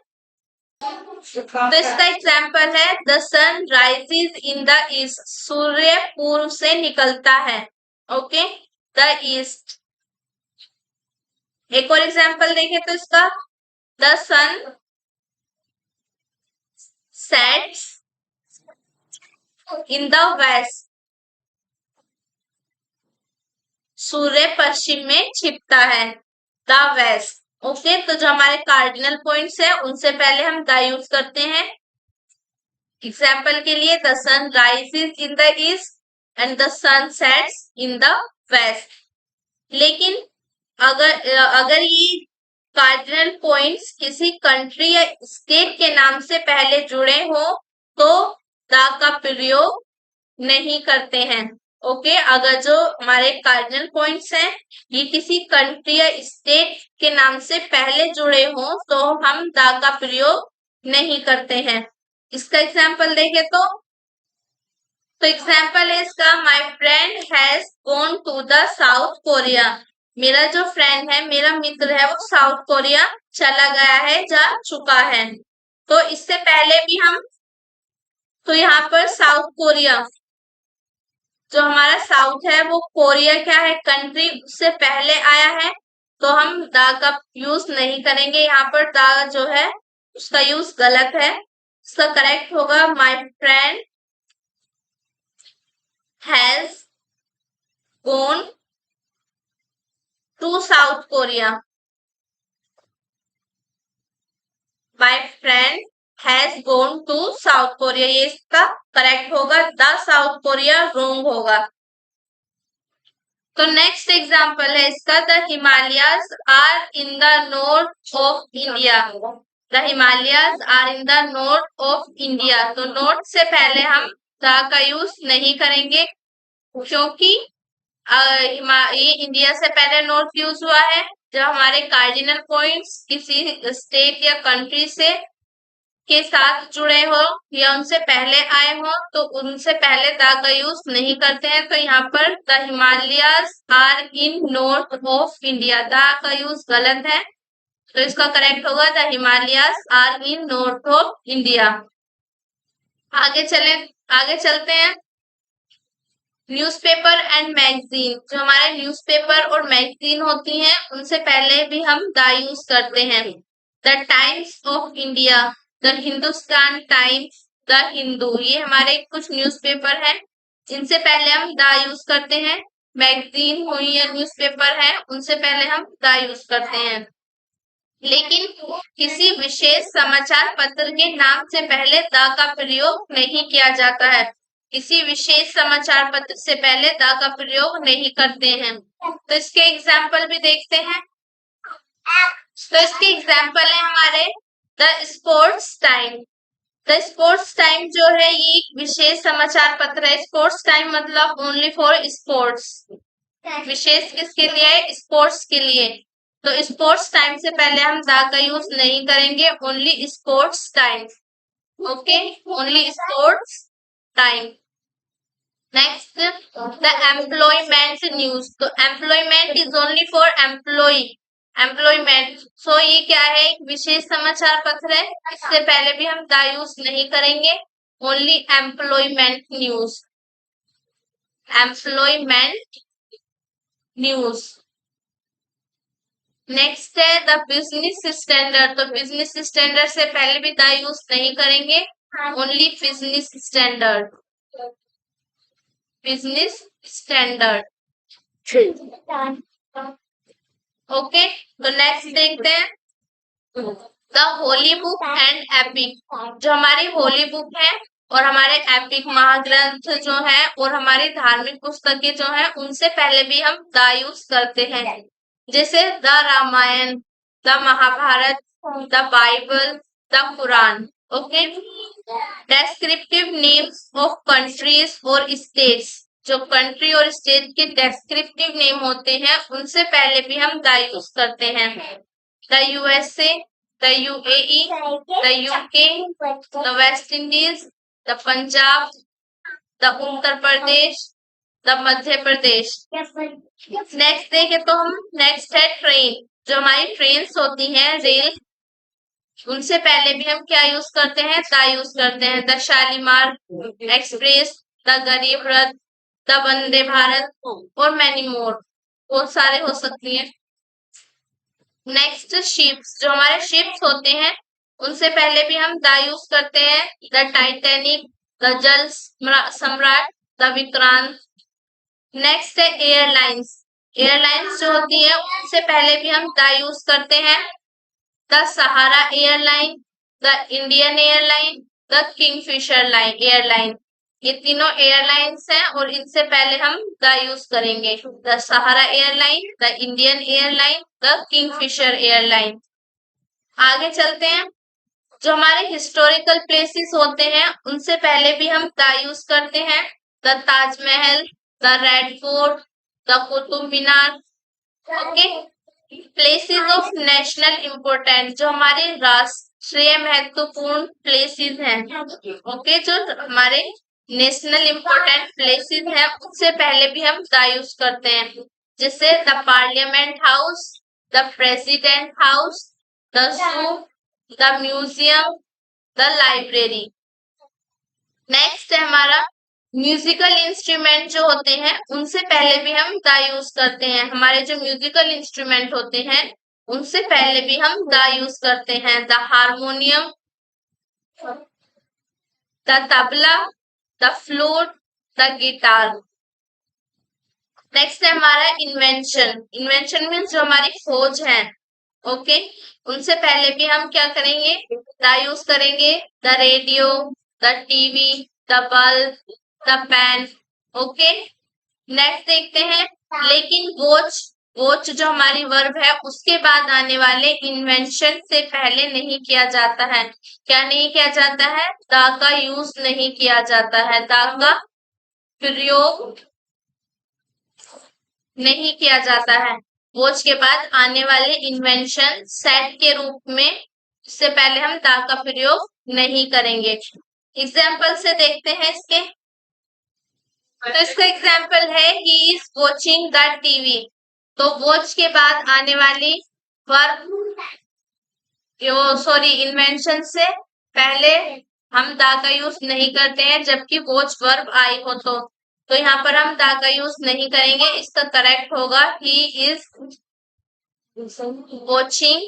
तो इसका एग्जाम्पल है the sun rises in the east, सूर्य पूर्व से निकलता है। Okay, the east. एक और एग्जाम्पल देखें तो इसका, the sun sets in the west, सूर्य पश्चिम में छिपता है, द वेस्ट। ओके, तो जो हमारे कार्डिनल पॉइंट्स है, उनसे पहले हम द यूज करते हैं। एग्जाम्पल के लिए the sun rises in the east and the sun sets in the west. लेकिन अगर ये कार्डिनल पॉइंट्स किसी कंट्री या स्टेट के नाम से पहले जुड़े हो, तो द का प्रयोग नहीं करते हैं। ओके, अगर जो हमारे कार्डिनल पॉइंट्स हैं, ये किसी कंट्री या स्टेट के नाम से पहले जुड़े हो, तो हम द का प्रयोग नहीं करते हैं। इसका एग्जाम्पल देखें तो एग्जाम्पल है इसका, my friend has gone to the south Korea. मेरा जो फ्रेंड है, मेरा मित्र है, वो साउथ कोरिया चला गया है, जा चुका है। तो इससे पहले भी हम, तो यहाँ पर साउथ कोरिया, जो हमारा साउथ है वो कोरिया क्या है, कंट्री, उससे पहले आया है, तो हम द का यूज नहीं करेंगे। यहाँ पर द जो है उसका यूज गलत है। इसका करेक्ट होगा my friend has gone to south Korea. My friend has gone to south Korea, ये इसका करेक्ट होगा। द साउथ कोरिया रोंग होगा। तो नेक्स्ट एग्जाम्पल है इसका, the Himalayas are in the north of India. The Himalayas are in the north of India, तो north से पहले हम द का यूज नहीं करेंगे, क्योंकि ये इंडिया से पहले नॉर्थ यूज हुआ है। जब हमारे कार्डिनल पॉइंट्स किसी स्टेट या कंट्री से के साथ जुड़े हो या उनसे पहले आए हो तो उनसे पहले द का यूज नहीं करते हैं। तो यहाँ पर the Himalayas are in north of India, the का यूज गलत है, तो इसका करेक्ट होगा the Himalayas are in north of India. आगे चलते हैं। न्यूज़पेपर एंड मैगजीन, जो हमारे न्यूज़पेपर और मैगजीन होती हैं उनसे पहले भी हम द यूज करते हैं। The times of India, the Hindustan times, the Hindu, ये हमारे कुछ न्यूज़पेपर हैं जिनसे पहले हम द यूज करते हैं। मैगजीन हुई या न्यूज़पेपर है उनसे पहले हम द यूज करते हैं। लेकिन किसी विशेष समाचार पत्र के नाम से पहले द का प्रयोग नहीं किया जाता है। किसी विशेष समाचार पत्र से पहले द का प्रयोग नहीं करते हैं। तो इसके एग्जाम्पल भी देखते हैं। तो इसके एग्जाम्पल है हमारे the sports time. The sports time जो है ये एक विशेष समाचार पत्र है। स्पोर्ट्स टाइम मतलब ओनली फॉर स्पोर्ट्स, विशेष किसके लिए है? स्पोर्ट्स के लिए। तो स्पोर्ट्स टाइम से पहले हम द का यूज नहीं करेंगे, only sports time. Okay, only sports time. Next, the employment news. तो employment is only for employment. So ये क्या है? एक विशेष समाचार पत्र है, इससे पहले भी हम द यूज नहीं करेंगे, only employment news, employment news. Next है द बिजनेस स्टैंडर्ड। तो बिजनेस स्टैंडर्ड से पहले भी द यूज नहीं करेंगे, only business standard, business standard. Okay, तो नेक्स्ट देखते हैं the Holi book and epic. जो हमारी होली बुक है और हमारे एपिक महाग्रंथ जो है और हमारी धार्मिक पुस्तकें जो है उनसे पहले भी हम द यूज करते हैं, जैसे the Ramayana, the Mahabharata, the Bible, the Quran. Okay, descriptive names of countries और स्टेट्स। जो कंट्री और स्टेट के डेस्क्रिप्टिव नेम होते हैं उनसे पहले भी हम द यूज करते हैं। The USA, the UAE, the UK, the West Indies, the Punjab, the Uttar Pradesh, the Madhya Pradesh. Next देखे तो हम नेक्स्ट है ट्रेन। जो हमारी ट्रेन होती हैं रेल, उनसे पहले भी हम क्या यूज करते हैं? द यूज करते हैं। द शालीमार एक्सप्रेस, द गरीब रथ, द वंदे भारत और मैनी मोर, बहुत सारे हो सकती हैं। Next ships. जो हमारे शिप्स होते हैं उनसे पहले भी हम द यूज करते हैं। द टाइटैनिक, द जल सम्राट, द विक्रांत। नेक्स्ट है एयरलाइंस। एयरलाइंस जो होती है उनसे पहले भी हम द यूज करते हैं। The Sahara airline, the Indian airline, the Kingfisher airline. ये तीनों एयरलाइंस हैं और इनसे पहले हम द यूज करेंगे। The Sahara airline, the Indian airline, the Kingfisher airline. आगे चलते हैं। जो हमारे हिस्टोरिकल प्लेसेस होते हैं उनसे पहले भी हम द यूज करते हैं। The Taj Mahal, the red fort, the Qutub Minar. Okay, places of national importance. जो हमारे राष्ट्रीय महत्वपूर्ण प्लेसेस हैं, ओके, जो हमारे नेशनल इम्पोर्टेंट प्लेसेस हैं उससे पहले भी हम द यूज करते हैं, जैसे the parliament house, the president house, the zoo, the museum, the library. Next है हमारा म्यूजिकल इंस्ट्रूमेंट। जो होते हैं उनसे पहले भी हम द यूज करते हैं। हमारे जो म्यूजिकल इंस्ट्रूमेंट होते हैं उनसे पहले भी हम द यूज करते हैं। The harmonium, the tabla, the flute, the guitar. Next है हमारा इन्वेंशन। इन्वेंशन मीन्स जो हमारी खोज है, ओके, उनसे पहले भी हम क्या करेंगे? द यूज करेंगे। The radio, the TV, the bulb, the pen. Okay, next देखते हैं। लेकिन वॉच जो हमारी वर्ब है उसके बाद आने वाले इन्वेंशन से पहले नहीं किया जाता है। क्या नहीं किया जाता है? द का यूज नहीं किया जाता है, द का प्रयोग नहीं किया जाता है। वॉच के बाद आने वाले इन्वेंशन सेट के रूप में इससे पहले हम दा का प्रयोग नहीं करेंगे। एग्जाम्पल से देखते हैं इसके। तो इसका एग्जाम्पल है he is watching the TV. तो वॉच के बाद आने वाली वर्ब, सॉरी, इन्वेंशन से पहले हम दा का यूज नहीं करते हैं, जबकि वॉच वर्ब आई हो तो यहाँ पर हम दा का यूज नहीं करेंगे। इसका करेक्ट होगा he is watching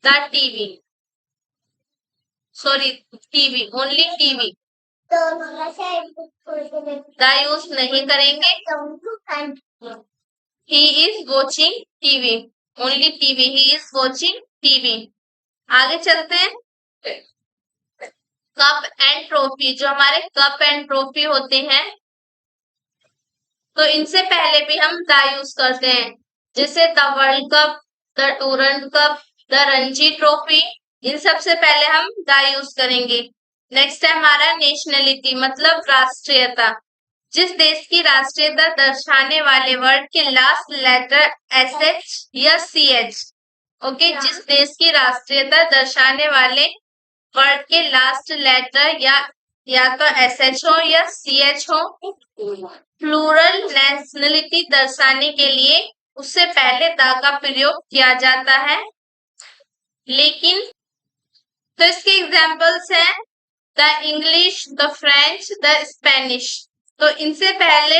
the TV, sorry, TV, only TV. The use नहीं करेंगे। He is watching TV, only TV, he is watching TV. आगे चलते हैं। कप एंड ट्रॉफी, जो हमारे कप एंड ट्रॉफी होते हैं, तो इनसे पहले भी हम द यूज करते हैं, जैसे the world cup, the Durand cup, the Ranji trophy. इन सबसे पहले हम द यूज करेंगे। नेक्स्ट है हमारा नेशनलिटी, मतलब राष्ट्रीयता। जिस देश की राष्ट्रीयता दर्शाने वाले वर्ड के लास्ट लेटर एस एच या सी एच, ओके, जिस देश की राष्ट्रीयता दर्शाने वाले वर्ड के लास्ट लेटर या तो एस एच हो या सी एच हो, प्लूरल नेशनलिटी दर्शाने के लिए उससे पहले द का प्रयोग किया जाता है। लेकिन तो इसके एग्जाम्पल्स हैं the English, the French, the Spanish. तो इनसे पहले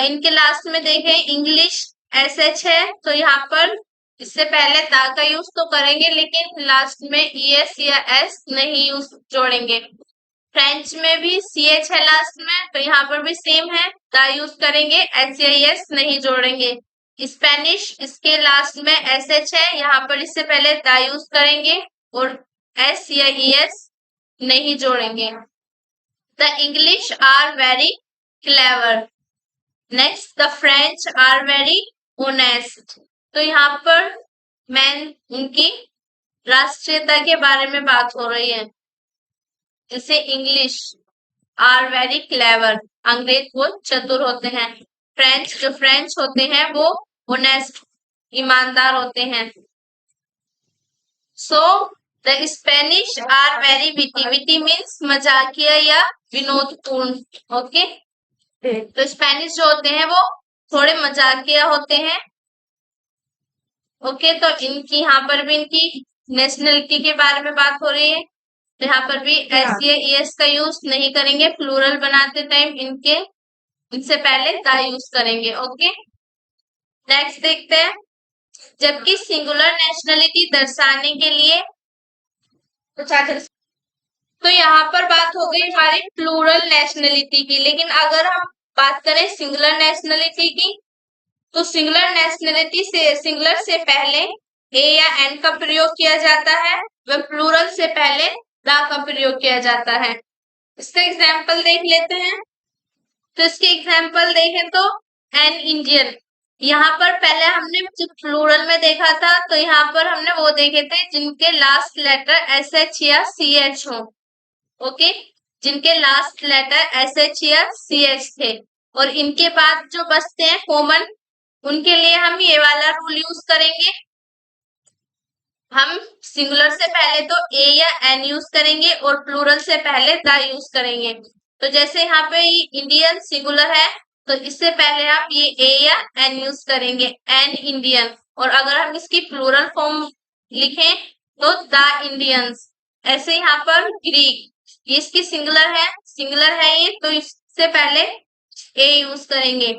इनके लास्ट में देखें इंग्लिश एस एच है, तो यहाँ पर इससे पहले द का यूज तो करेंगे, लेकिन लास्ट में ई एस या एस नहीं यूज जोड़ेंगे। फ्रेंच में भी सी एच है लास्ट में, तो यहाँ पर भी सेम है, द यूज करेंगे, एच या एस नहीं जोड़ेंगे। स्पेनिश, इसके लास्ट में एस एच है, यहाँ पर इससे पहले द यूज करेंगे और एस या ई एस नहीं जोड़ेंगे। The English are very clever. Next, the French are very honest. तो यहाँ पर मैन उनकी राष्ट्रीयता के बारे में बात हो रही है। जैसे इंग्लिश आर वेरी क्लेवर, अंग्रेज वो चतुर होते हैं। फ्रेंच, जो फ्रेंच होते हैं वो ऑनेस्ट, ईमानदार होते हैं। So the Spanish are very witty, witty means मजाकिया या विनोदपूर्ण, ओके। तो स्पेनिश जो होते हैं वो थोड़े मजाकिया होते हैं, ओके। तो इनकी यहाँ पर भी इनकी नेशनलिटी के बारे में बात हो रही है, तो यहाँ पर भी एस या एस का यूज नहीं करेंगे, प्लूरल बनाते टाइम इनसे पहले द यूज करेंगे, ओके। नेक्स्ट देखते हैं। जबकि सिंगुलर नेशनलिटी दर्शाने के लिए तो यहाँ पर बात हो गई हमारी प्लूरल नेशनलिटी की, लेकिन अगर हम बात करें सिंगुलर नेशनलिटी की, तो सिंगुलर नेशनलिटी से सिंगुलर से पहले ए या एन का प्रयोग किया जाता है, व प्लूरल से पहले द का प्रयोग किया जाता है। इसका एग्जाम्पल देख लेते हैं। तो इसके एग्जाम्पल देखें तो एन इंडियन, यहाँ पर पहले हमने जब प्लूरल में देखा था तो यहाँ पर हमने वो देखे थे जिनके लास्ट लेटर एस एच या सी एच हो, ओके, जिनके लास्ट लेटर एस एच या सी एच थे, और इनके बाद जो बचते हैं कॉमन, उनके लिए हम ये वाला रूल यूज करेंगे। हम सिंगुलर से पहले तो ए या एन यूज करेंगे और प्लूरल से पहले द यूज करेंगे। तो जैसे यहाँ पे इंडियन सिंगुलर है, तो इससे पहले हम ये ए या एन यूज करेंगे, एन इंडियन। और अगर हम इसकी प्लूरल फॉर्म लिखें तो द इंडियंस। ऐसे यहाँ पर ग्रीक, ये इसकी सिंगुलर है ये, तो इससे पहले ए यूज करेंगे,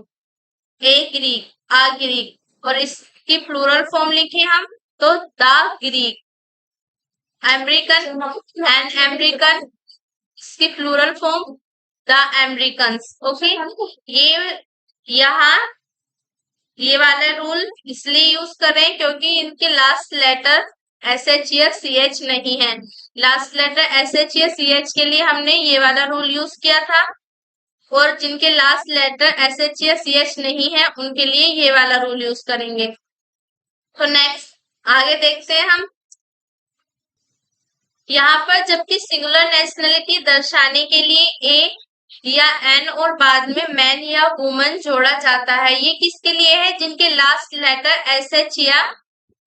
ए ग्रीक, आ ग्रीक। और इसकी प्लूरल फॉर्म लिखे हम तो the Greek. American and American, इसकी plural form the Americans, okay. ये यहाँ ये वाला रूल इसलिए यूज करें क्योंकि इनके लास्ट लेटर एस एच या सी एच नहीं है। लास्ट लेटर एस एच या सी एच के लिए हमने ये वाला रूल यूज किया था, और जिनके लास्ट लेटर एस एच या सी एच नहीं है उनके लिए ये वाला रूल यूज करेंगे। तो नेक्स्ट आगे देखते हैं हम। यहाँ पर जबकि सिंगुलर नेशनलिटी दर्शाने के लिए ए या एन और बाद में मैन या वुमन जोड़ा जाता है, ये किसके लिए है? जिनके लास्ट लेटर एस एच या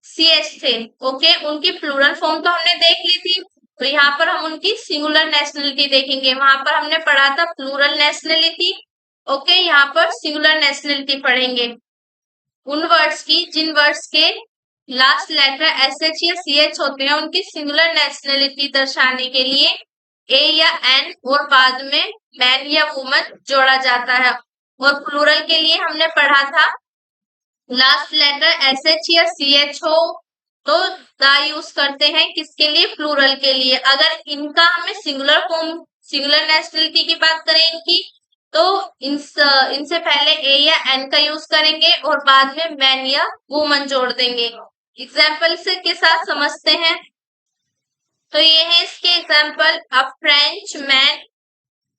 CH थे। ओके, उनकी प्लूरल फॉर्म तो हमने देख ली थी, तो यहाँ पर हम उनकी सिंगुलर नेशनलिटी देखेंगे। वहां पर हमने पढ़ा था प्लूरल नेशनलिटी। ओके, यहाँ पर सिंगुलर नेशनलिटी पढ़ेंगे। उन वर्ड्स की जिन वर्ड्स के लास्ट लेटर SH या CH होते हैं, उनकी सिंगुलर नेशनलिटी दर्शाने के लिए A या N और बाद में मैन या वुमन जोड़ा जाता है। और प्लूरल के लिए हमने पढ़ा था लास्ट लेटर SH या CH हो तो द यूज करते हैं, किसके लिए? प्लूरल के लिए। अगर इनका हमें सिंगुलर फॉर्म, सिंगुलर नेशनलिटी की बात करें इनकी, तो इनसे पहले ए या एन का यूज करेंगे और बाद में मैन या वुमन जोड़ देंगे। एग्जाम्पल से के साथ समझते हैं। तो ये है इसके example, a French man,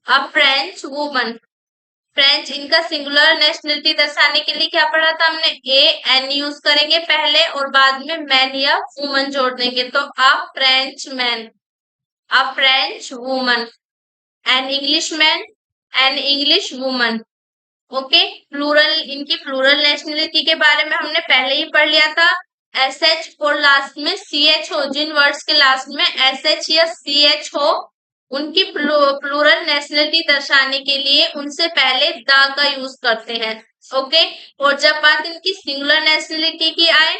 a French woman. French, इनका सिंगुलर नेशनलिटी दर्शाने के लिए क्या पढ़ा था हमने? ए एन यूज करेंगे पहले और बाद में मैन या वुमन जोड़ देंगे, तो a French man, a French woman, an English man, an English woman. Okay, plural, इनकी प्लूरल नेशनलिटी के बारे में हमने पहले ही पढ़ लिया था। SH और लास्ट में CH हो, जिन वर्ड्स के लास्ट में SH या CH हो, उनकी प्लूरल नेशनलिटी दर्शाने के लिए उनसे पहले द का यूज करते हैं। ओके, और जब बात इनकी सिंगुलर नेशनलिटी की आए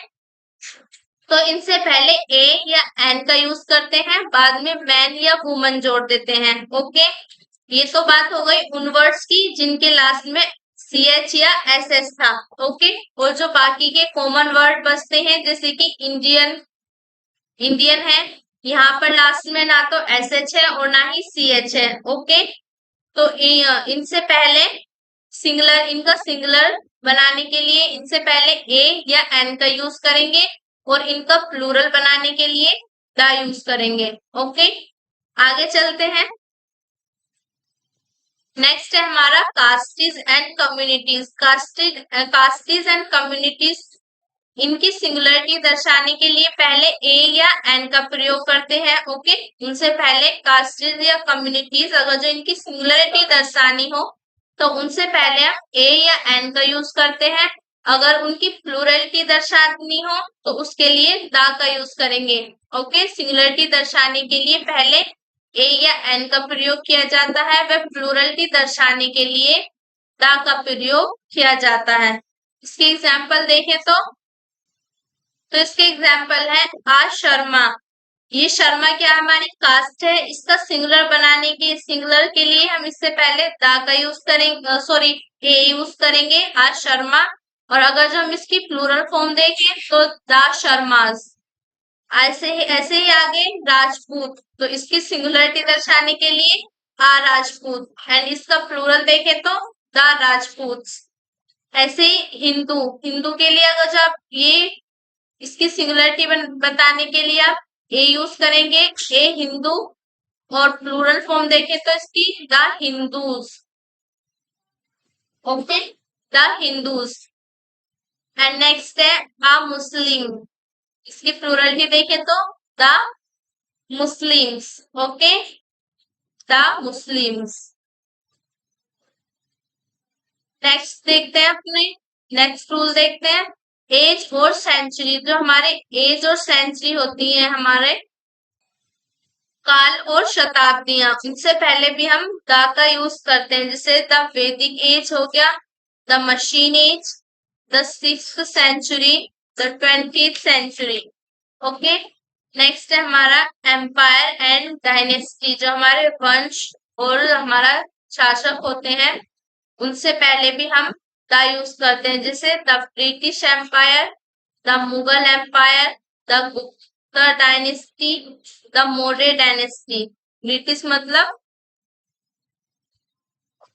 तो इनसे पहले ए या एन का यूज करते हैं, बाद में मैन या वुमन जोड़ देते हैं। ओके, ये तो बात हो गई उन वर्ड्स की जिनके लास्ट में CH या SS था। ओके, और जो बाकी के कॉमन वर्ड बचते हैं जैसे कि इंडियन, इंडियन है, यहाँ पर लास्ट में ना तो SH है और ना ही CH है। ओके, तो इनसे पहले सिंगुलर, इनका सिंगुलर बनाने के लिए इनसे पहले ए या एन का यूज करेंगे और इनका प्लूरल बनाने के लिए द यूज करेंगे। ओके, आगे चलते हैं। नेक्स्ट है हमारा कास्टीज एंड कम्युनिटीज। कास्टीज एंड कम्युनिटीज, इनकी सिंगुलरिटी दर्शाने के लिए पहले ए या एन का प्रयोग करते हैं। ओके, उनसे पहले कास्टीज या कम्युनिटीज, अगर जो इनकी सिंगुलरिटी दर्शानी हो तो उनसे पहले हम ए या एन का यूज करते हैं। अगर उनकी प्लूरलिटी दर्शानी हो तो उसके लिए द का यूज करेंगे। ओके, सिंगुलरिटी दर्शाने के लिए पहले ए या एन का प्रयोग किया जाता है, वह प्लूरलिटी दर्शाने के लिए द का प्रयोग किया जाता है। इसके एग्जाम्पल देखें तो इसके एग्जाम्पल है आ शर्मा। ये शर्मा क्या हमारी कास्ट है, इसका सिंगुलर बनाने के, सिंगुलर के लिए हम इससे पहले दा का यूज करेंगे, सॉरी ए यूज करेंगे, आ शर्मा। और अगर जो हम इसकी प्लूरल फॉर्म देखें तो दा शर्मास। ऐसे ही आगे राजपूत, तो इसकी सिंगुलरिटी दर्शाने के लिए आ राजपूत, एंड इसका प्लूरल देखें तो द राजपूत। ऐसे ही हिंदू, हिंदू के लिए अगर जो आप ये इसकी सिंगुलरिटी बताने के लिए आप ए यूज करेंगे, ए हिंदू, और प्लूरल फॉर्म देखें तो इसकी the Hindus. Okay, the Hindus. And next है आ मुस्लिम, इसकी प्लूरलिटी देखें तो the Muslims. Okay, the Muslims. Next देखते हैं अपने, नेक्स्ट रूल देखते हैं एज और सेंचुरी। जो हमारे एज और सेंचुरी होती है, हमारे काल और शताब्दियां, इनसे पहले भी हम द का यूज करते हैं, जैसे द वैदिक एज हो गया, the machine age, the 6th century, the 20th century. Okay, next है हमारा एम्पायर एंड डायनेस्टी। जो हमारे वंश और हमारा शासक होते हैं उनसे पहले भी हम द यूज करते हैं, जैसे the British empire, the Mughal empire, the Gupta dynasty, the Maurya dynasty. British मतलब,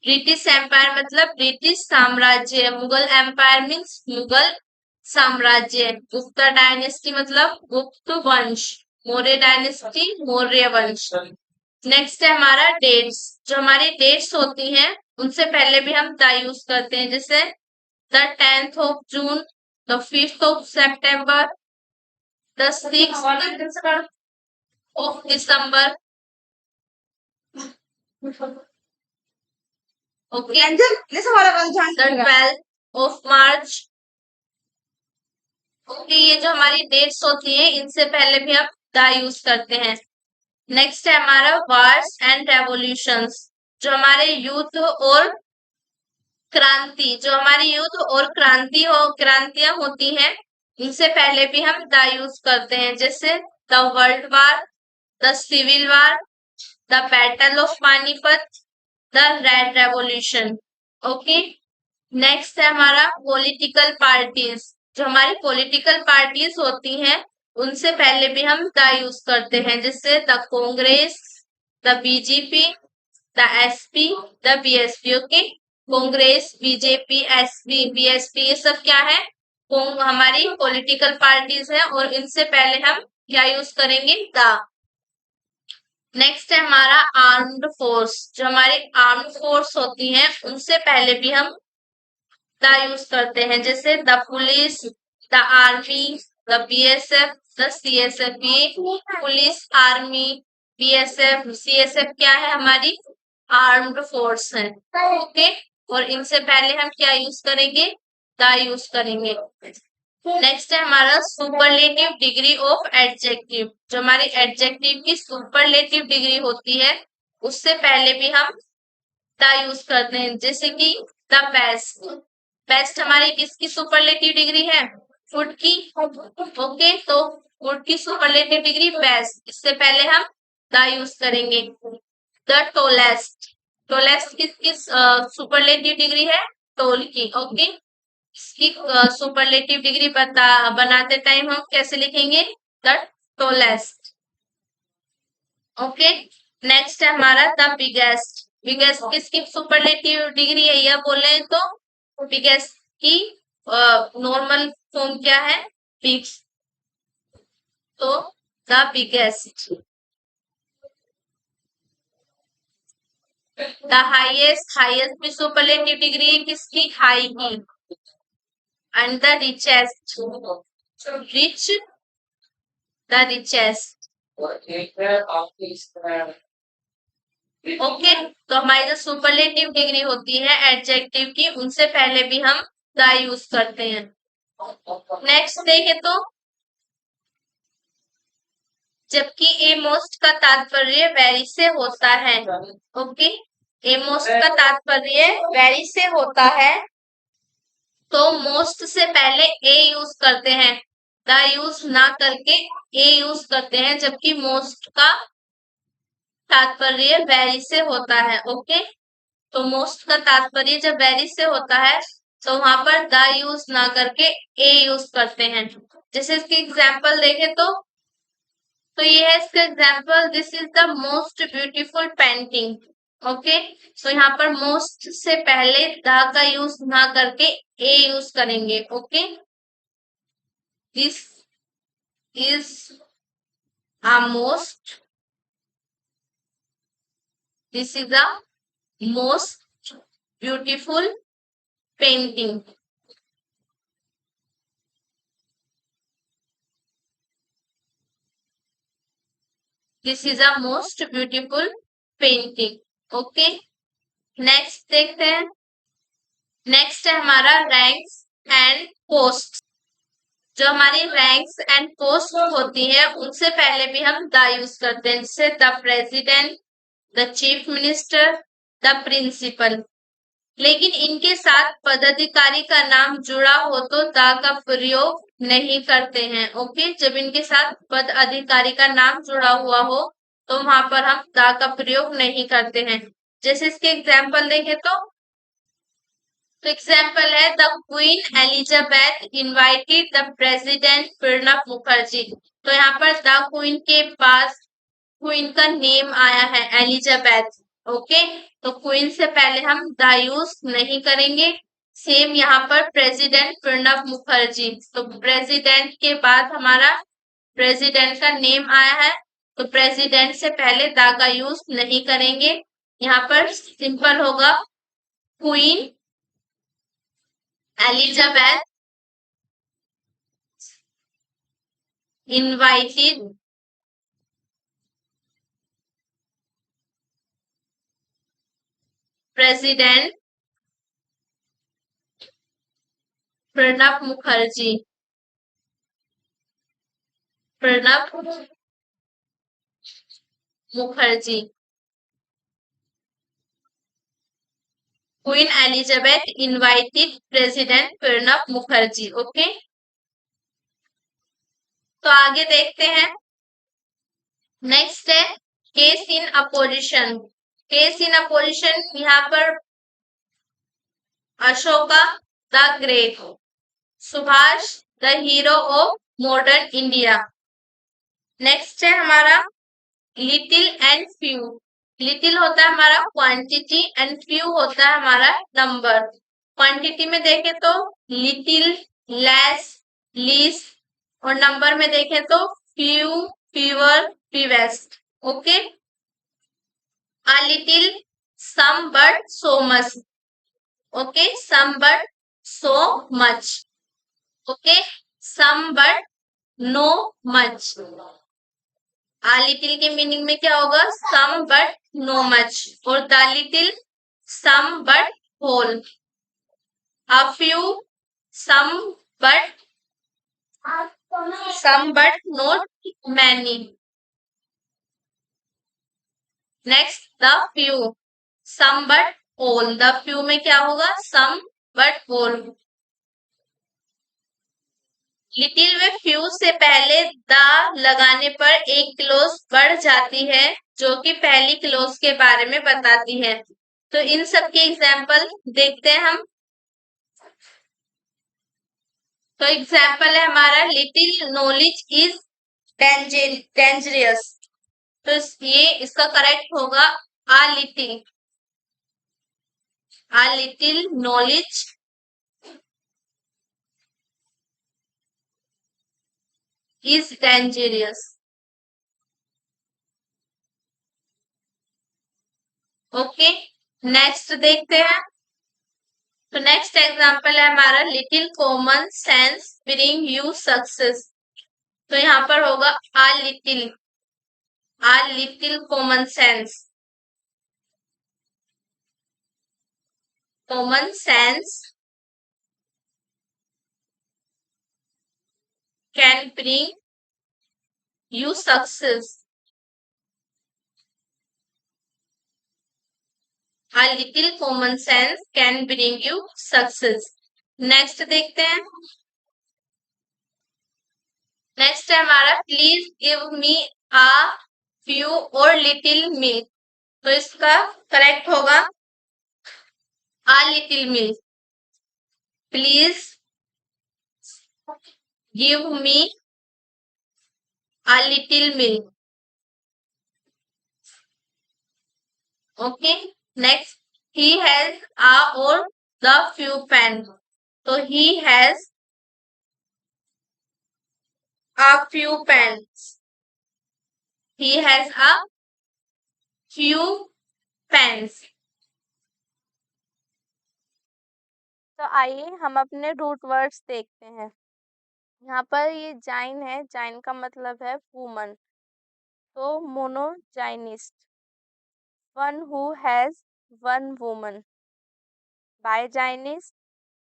ब्रिटिश एम्पायर मतलब ब्रिटिश साम्राज्य, मुगल एम्पायर मीन्स मुगल साम्राज्य, गुप्त डायनेस्टी मतलब गुप्त वंश, मौर्य डायनेस्टी मौर्य वंश। नेक्स्ट है हमारा डेट्स। जो हमारी डेट्स होती हैं उनसे पहले भी हम द यूज करते हैं, जैसे the 10th of June, the 5th of September, the 6th of December. Okay, the 12th of March, okay, ये जो हमारी डेट्स होती है इनसे पहले भी हम द यूज करते हैं। नेक्स्ट है हमारा वार्स एंड रेवोल्यूशंस। जो हमारे युद्ध और क्रांति, जो हमारी युद्ध और क्रांतियां होती हैं, इनसे पहले भी हम द यूज करते हैं, जैसे the world war, the civil war, the battle of Panipat, the red revolution. Okay, next है हमारा पॉलिटिकल पार्टीज। जो हमारी पॉलिटिकल पार्टीज होती हैं उनसे पहले भी हम द यूज करते हैं, जैसे the Congress, the BJP, the SP, the BSP. Okay, Congress, BJP, SP, BSP, ये सब क्या है? हमारी पॉलिटिकल पार्टीज है और इनसे पहले हम क्या यूज करेंगे? द। नेक्स्ट है हमारा आर्म्ड फोर्स। जो हमारी आर्म्ड फोर्स होती हैं उनसे पहले भी हम द यूज करते हैं, जैसे the police, the army, the BSF, the CSF. ये पुलिस, आर्मी, बीएसएफ, सीएसएफ क्या है? हमारी आर्म्ड फोर्स है। ओके, और इनसे पहले हम क्या यूज करेंगे? द यूज करेंगे। नेक्स्ट है हमारा सुपरलेटिव डिग्री ऑफ एडजेक्टिव। जो हमारी एडजेक्टिव की सुपरलेटिव डिग्री होती है उससे पहले भी हम द यूज करते हैं, जैसे कि द बेस्ट। बेस्ट हमारी किसकी सुपरलेटिव डिग्री है? फूड की। ओके, तो फूड की सुपरलेटिव डिग्री बेस्ट, इससे पहले हम द यूज करेंगे। The tallest. टोलेस्ट किसकी सुपरलेटिव डिग्री है? टोल की। ओके, इसकी सुपरलेटिव डिग्री बनाते टाइम हम कैसे लिखेंगे? The tallest. ओके, नेक्स्ट है हमारा द बिगेस्ट। बिगेस्ट किसकी सुपरलेटिव डिग्री है? यह बोले तो बिगेस्ट की नॉर्मल फॉर्म क्या है? बिग। तो the biggest. The highest. Highest में सुपरलेटिव डिग्री है किसकी? हाई की। And the richest. Rich, the richest. Okay, तो हमारी जो सुपरलेटिव डिग्री होती है एडजेक्टिव की उनसे पहले भी हम द यूज करते हैं। नेक्स्ट देखें तो जबकि ए मोस्ट का तात्पर्य वेरी से होता है। ओके, ए मोस्ट का तात्पर्य वेरी से होता है, तो मोस्ट से पहले ए यूज करते हैं, द यूज ना करके ए यूज करते हैं, जबकि मोस्ट का तात्पर्य वेरी से होता है। ओके, तो मोस्ट का तात्पर्य जब वेरी से होता है तो वहां पर द यूज ना करके ए यूज करते हैं। जैसे इसके एग्जाम्पल देखें तो ये है इसका example, this is the most beautiful painting. Okay, तो यहाँ पर मोस्ट से पहले द का यूज ना करके ए यूज करेंगे। Okay, this is a most, this is a most beautiful painting. This is a most beautiful painting. Okay, next देखते हैं। नेक्स्ट है हमारा रैंक्स एंड पोस्ट। जो हमारी रैंक्स एंड पोस्ट होती है उनसे पहले भी हम द यूज करते हैं, जैसे the president, the chief minister, the principal. लेकिन इनके साथ पदाधिकारी का नाम जुड़ा हो तो द का प्रयोग नहीं करते हैं। ओके, जब इनके साथ पद अधिकारी का नाम जुड़ा हुआ हो तो वहां पर हम द का प्रयोग नहीं करते हैं। जैसे इसके एग्जाम्पल देखें तो एग्जाम्पल है the queen Elizabeth invited the president Pranab Mukherjee. तो यहाँ पर द क्वीन के पास क्वीन का नेम आया है एलिजाबेथ। ओके, तो क्वीन से पहले हम द यूज नहीं करेंगे। सेम यहाँ पर प्रेसिडेंट प्रणब मुखर्जी, तो प्रेसिडेंट के बाद हमारा प्रेसिडेंट का नेम आया है, तो प्रेसिडेंट से पहले द का यूज नहीं करेंगे। यहाँ पर सिंपल होगा queen Elizabeth invited president Pranab Mukherjee. Pranab Mukherjee. Queen Elizabeth invited president Pranab Mukherjee. Okay, तो आगे देखते हैं। नेक्स्ट है case in opposition. Case in opposition यहाँ पर Ashoka the great, Subhash the hero of modern India. Next है हमारा लिटिल एंड फ्यू। लिटिल होता है हमारा क्वांटिटी एंड फ्यू होता है हमारा नंबर। क्वांटिटी में देखें तो लिटिल, लेस, लीस्ट, और नंबर में देखें तो few, fewer, fewest. Okay, a little, some but so much. Okay, some but so much. Okay, some but no much. a little के मीनिंग में क्या होगा? some but no much, और the little, some but whole. a few, some but not many. Next the few, some but all. The few में क्या होगा? Some but all. Little में few से पहले द लगाने पर एक क्लोज बढ़ जाती है जो कि पहली क्लोज के बारे में बताती है। तो इन सब के एग्जाम्पल देखते हैं हम। तो एग्जाम्पल है हमारा लिटिल नॉलेज इज डेंजरियस। तो ये इसका करेक्ट होगा आ little knowledge is dangerous. Okay, next देखते हैं। तो नेक्स्ट एग्जांपल है हमारा little common sense bring you success. तो यहाँ पर होगा आ little common sense. Common sense can bring you success. A little common sense can bring you success. Next देखते हैं। नेक्स्ट है हमारा please give me uh few और लिटिल मिल्क। तो इसका करेक्ट होगा आ little milk. Please give me a little milk. Okay, next he has a or the few pens. So he has a few pens. He has a few pens. तो आइए हम अपने root words देखते हैं। यहाँ पर ये जाइन है, जाइन का मतलब है वुमन, तो monogynist, one who has one woman. Bigynist,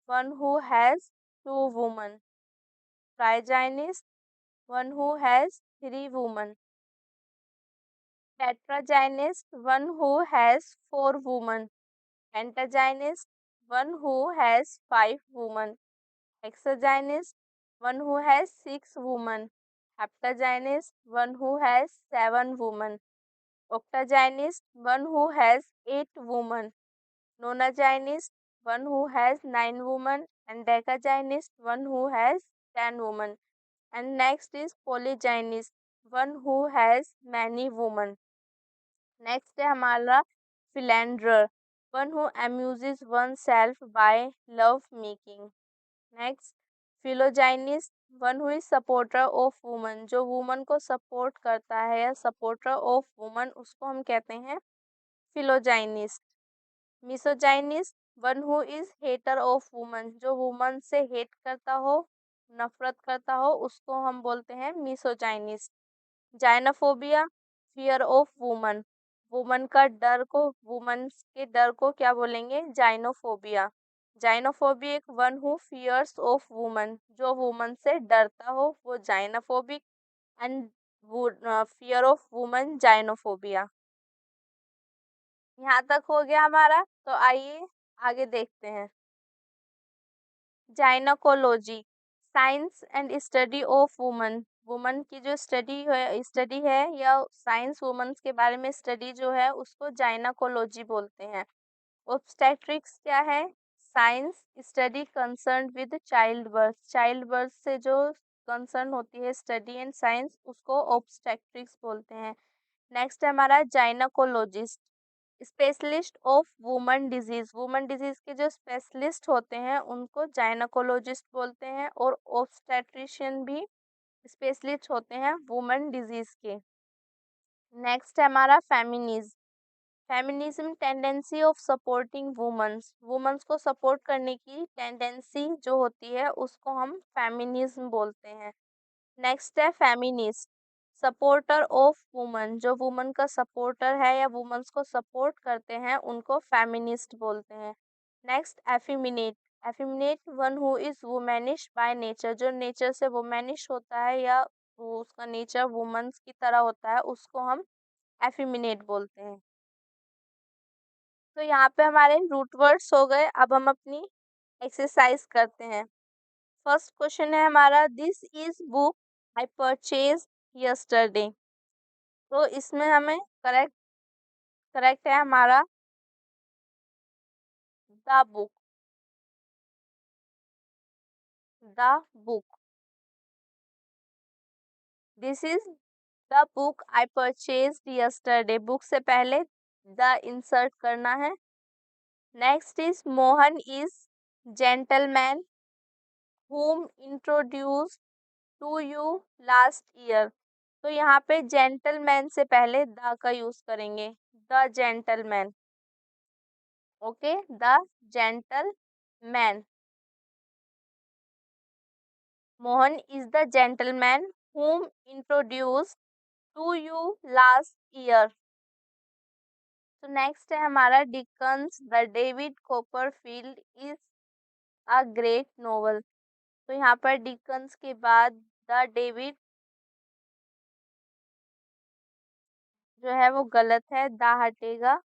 one who has two woman. Trigynist, one who has three woman. Tetragynist, one who has four woman. Pentagynist, one who has five women. Hexagynist, one who has six women. Heptagynist, one who has seven women. Octagynist, one who has eight women. Nonagynist, one who has nine women. And decagynist, one who has 10 women. And next is polygynist, one who has many women. Next है हमारा philanderer, one who amuses oneself by love making. Next, philogynist, one who is supporter of woman, जो woman को support करता है या supporter of woman, उसको हम कहते हैं philogynist. misogynist, one who is hater of woman, जो woman से hate करता हो, नफरत करता हो, उसको हम बोलते हैं misogynist. Gynophobia, fear of woman, woman का डर को, वुमन के डर को क्या बोलेंगे? Gynophobia. Gynophobic, one who fears of woman, जो वुमन से डरता हो वो gynophobic. And fear of woman gynophobia. यहाँ तक हो गया हमारा, तो आइए आगे देखते हैं। Gynaecology, science and study of woman. Woman की जो स्टडी है या साइंस वुमन्स के बारे में स्टडी जो है उसको जाइनोकोलॉजी बोलते हैं। ऑब्स्टेट्रिक्स क्या है? Science study concern with child birth. Child birth से जो कंसर्न होती है स्टडी एंड साइंस, उसको ऑब्स्टेट्रिक्स बोलते हैं। नेक्स्ट है हमारा gynaecologist, specialist of woman disease. Woman disease के जो स्पेशलिस्ट होते हैं उनको जाइनोकोलॉजिस्ट बोलते हैं, और ऑब्स्टेट्रिशियन भी स्पेशलिस्ट होते हैं वुमन डिजीज के। नेक्स्ट है हमारा feminism. Feminism tendency of supporting women's. Women's को सपोर्ट करने की टेंडेंसी जो होती है उसको हम फेमिनिज्म बोलते हैं। नेक्स्ट है फेमिनिस्ट, सपोर्टर ऑफ वुमन। जो वुमन का सपोर्टर है या वुमेन्स को सपोर्ट करते हैं उनको फेमिनिस्ट बोलते हैं। Next effeminate, effeminate one who is womanish by nature. जो नेचर से वुमेनिश होता है या वो उसका नेचर वुमेन्स की तरह होता है उसको हम एफिमिनेट बोलते हैं। तो यहाँ पे हमारे रूट वर्ड्स हो गए। अब हम अपनी एक्सरसाइज करते हैं। फर्स्ट क्वेश्चन है हमारा, this is book I purchase yesterday. तो इसमें हमें करेक्ट करेक्ट है हमारा the book, the book. This is the book I purchase yesterday. Book से पहले द इंसर्ट करना है। Next is Mohan is gentleman whom introduced to you last year. तो यहाँ पे जेंटलमैन से पहले द का यूज करेंगे, the gentleman. Okay, the gentleman. Mohan is the gentleman whom introduced to you last year. तो नेक्स्ट है हमारा Dickens the David Copperfield is a great novel. तो यहाँ पर डिकन्स के बाद द डेविड जो है वो गलत है, द हटेगा,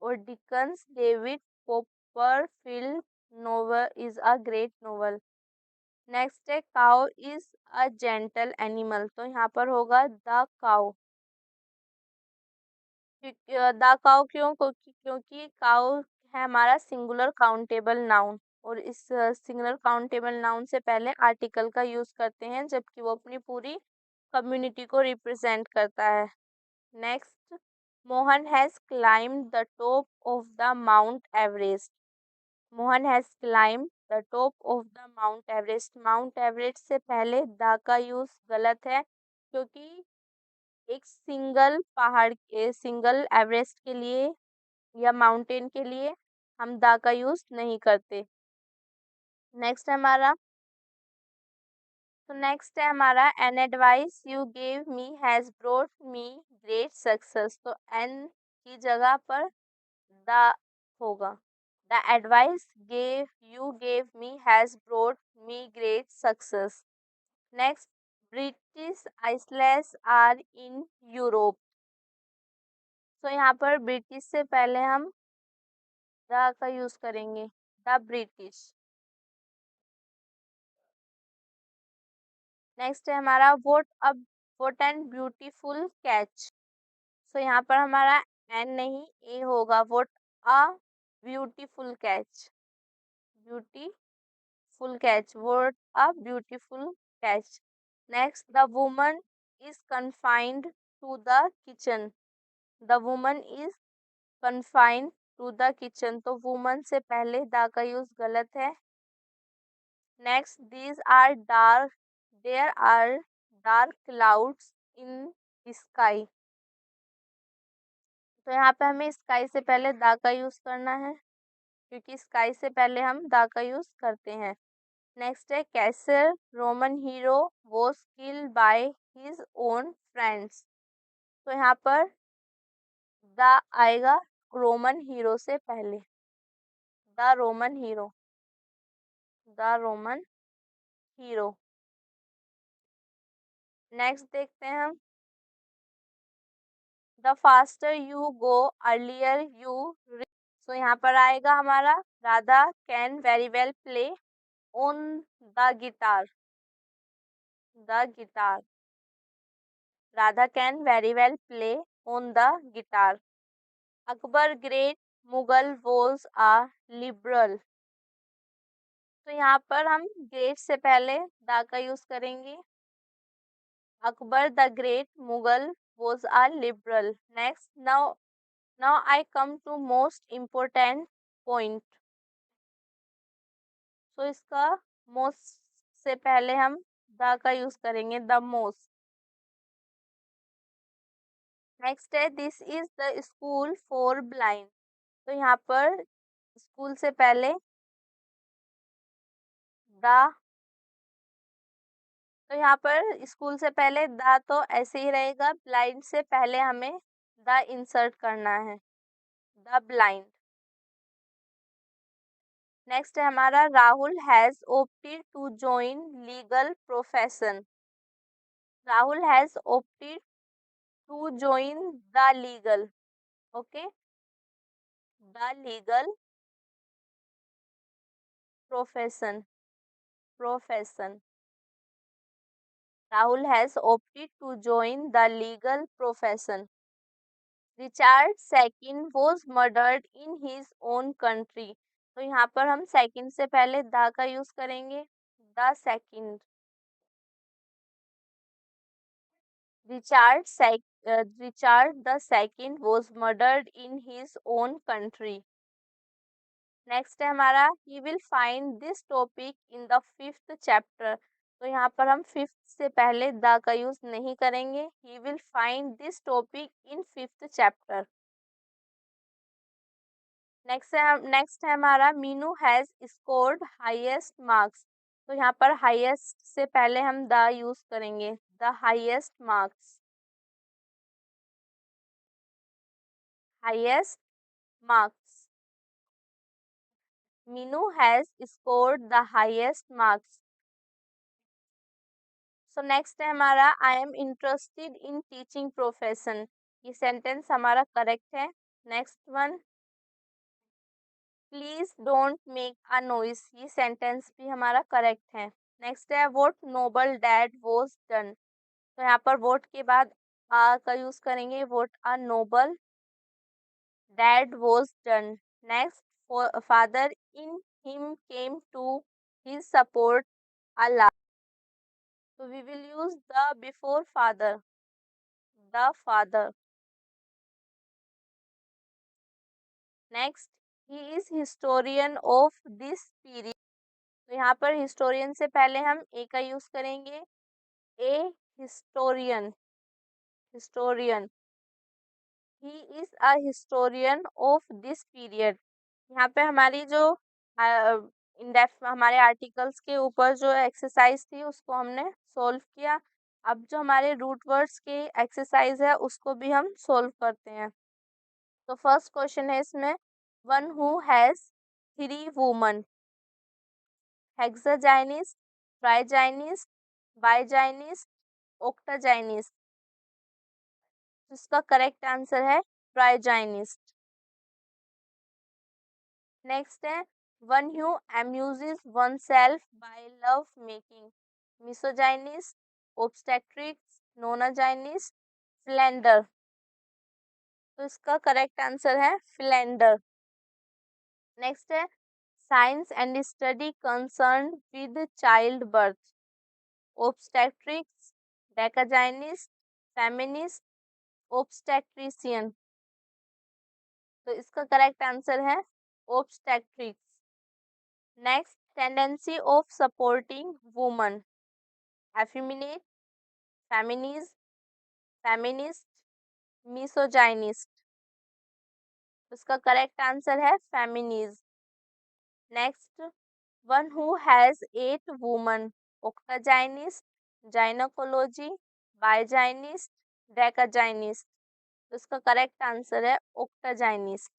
और Dickens David Copperfield novel is a great novel. Next है cow is a gentle animal. तो यहाँ पर होगा द काउ। द काउ क्यों? क्योंकि काउ है हमारा सिंगुलर काउंटेबल नाउन, और इस सिंगुलर काउंटेबल नाउन से पहले आर्टिकल का यूज करते हैं जबकि वो अपनी पूरी कम्युनिटी को रिप्रेजेंट करता है। Next, Mohan has climbed the top of the mount Everest. Mohan has climbed the top of the mount Everest. Mount Everest से पहले द का यूज गलत है, क्योंकि एक सिंगल पहाड़ के सिंगल एवरेस्ट के लिए या माउंटेन के लिए हम द का यूज नहीं करते। नेक्स्ट हमारा नेक्स्ट है हमारा an advice you gave me has brought me great success. तो एन की जगह पर द होगा। The advice you gave me has brought me great success. Next, British islands are in Europe. तो यहाँ पर ब्रिटिश से पहले हम द का यूज करेंगे, द ब्रिटिश। नेक्स्ट है हमारा वोट एंड ब्यूटीफुल कैच। तो यहाँ पर हमारा एन नहीं ए होगा, what a beautiful catch, beautiful catch, what a beautiful catch. Next, the woman is confined to the kitchen. The woman is confined to the kitchen. तो woman से पहले the का यूज गलत है। Next, these are dark there are dark clouds in sky. तो यहाँ पे हमें स्काई से पहले द का यूज करना है, क्योंकि स्काई से पहले हम द का यूज करते हैं। नेक्स्ट है Caesar Roman hero was killed by his own friends. तो यहाँ पर द आएगा रोमन हीरो से पहले, the Roman hero, the Roman hero. Next देखते हैं हम, the faster you go earlier you reach. So यहाँ पर आएगा हमारा Radha can very well play on the guitar, the guitar, Radha can very well play on the guitar. Akbar great Mughal was a liberal. तो यहाँ पर हम ग्रेट से पहले द का यूज करेंगे। Akbar the great Mughal was a liberal. Next, now I come to most important point. तो इसका मोस्ट से पहले हम द का यूज करेंगे, द मोस्ट। नेक्स्ट है this is the school for blind. तो यहाँ पर स्कूल से पहले द, तो यहाँ पर स्कूल से पहले द तो ऐसे ही रहेगा, ब्लाइंड से पहले हमें द इंसर्ट करना है, द ब्लाइंड। नेक्स्ट है हमारा Rahul has opted to join legal profession. Rahul has opted to join the legal, okay, the legal profession, profession. Rahul has opted to join the legal profession. Richard II was murdered in his own country. तो यहाँ पर हम second से पहले the का use करेंगे, the second. Richard the second was murdered in his own country. Next है हमारा he will find this topic in the fifth chapter. तो यहाँ पर हम फिफ्थ से पहले द का यूज नहीं करेंगे, he will find this topic in fifth chapter. Next है हमारा Meenu has scored highest marks. तो यहाँ पर हाईएस्ट से पहले हम द यूज करेंगे, the highest marks, highest marks. Meenu has scored the highest marks. So next है हमारा I am interested in teaching profession. ये सेंटेंस हमारा करेक्ट है। Next one, please don't make a noise. ये सेंटेंस भी हमारा करेक्ट है। नेक्स्ट है what noble deed was done. तो यहाँ पर वोट के बाद आ का यूज करेंगे, what a noble deed was done. Next, father in him came to his support a lot. So we will use the before father, the father. Next, he is historian of this period. तो यहाँ पर historian से पहले हम a का use करेंगे, a historian, historian. He is a historian of this period. यहाँ पे हमारी जो हमारे आर्टिकल्स के ऊपर जो एक्सरसाइज थी उसको हमने सोल्व किया। अब जो हमारे रूट वर्ड्स के एक्सरसाइज है उसको भी हम सोल्व करते हैं। तो फर्स्ट क्वेश्चन है इसमें, one who has 3 woman, hexagynist, trigynist, bigynist, octagynist. इसका करेक्ट आंसर है ट्राइजाइनिस्ट। नेक्स्ट है one who amuses oneself by love making, misogynist, obstetrics, nonagynist, philander. तो इसका करेक्ट आंसर है फ्लेंडर। नेक्स्ट है science and study concern with child birth, obstetrics, decagynist, feminist, obstetrician। तो इसका correct answer है obstetrics। Next, tendency of supporting woman, effeminate, feminist, feminist, misogynist। इसका correct answer है फेमिनिज। Next, one who has 8 woman, octagynist, gynaecology, bigynist, decagynist. इसका correct answer है ओक्टाजाइनिस्ट।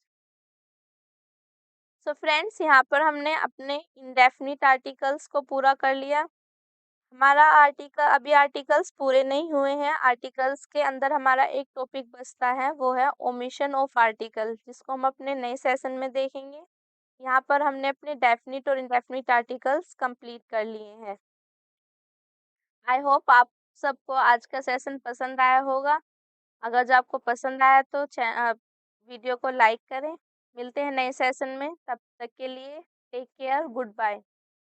So friends, यहाँ पर हमने अपने इंडेफिनिट आर्टिकल्स को पूरा कर लिया। हमारा अभी आर्टिकल्स पूरे नहीं हुए हैं। आर्टिकल्स के अंदर हमारा एक टॉपिक बचता है, वो है ओमिशन ऑफ आर्टिकल, जिसको हम अपने नए सेशन में देखेंगे। यहाँ पर हमने अपने डेफिनिट और इनडेफिनिट आर्टिकल्स कंप्लीट कर लिए हैं। आई होप आप सबको आज का सेशन पसंद आया होगा। अगर जो आपको पसंद आया तो वीडियो को लाइक करें। मिलते हैं नए सेशन में, तब तक के लिए टेक केयर, गुड बाय।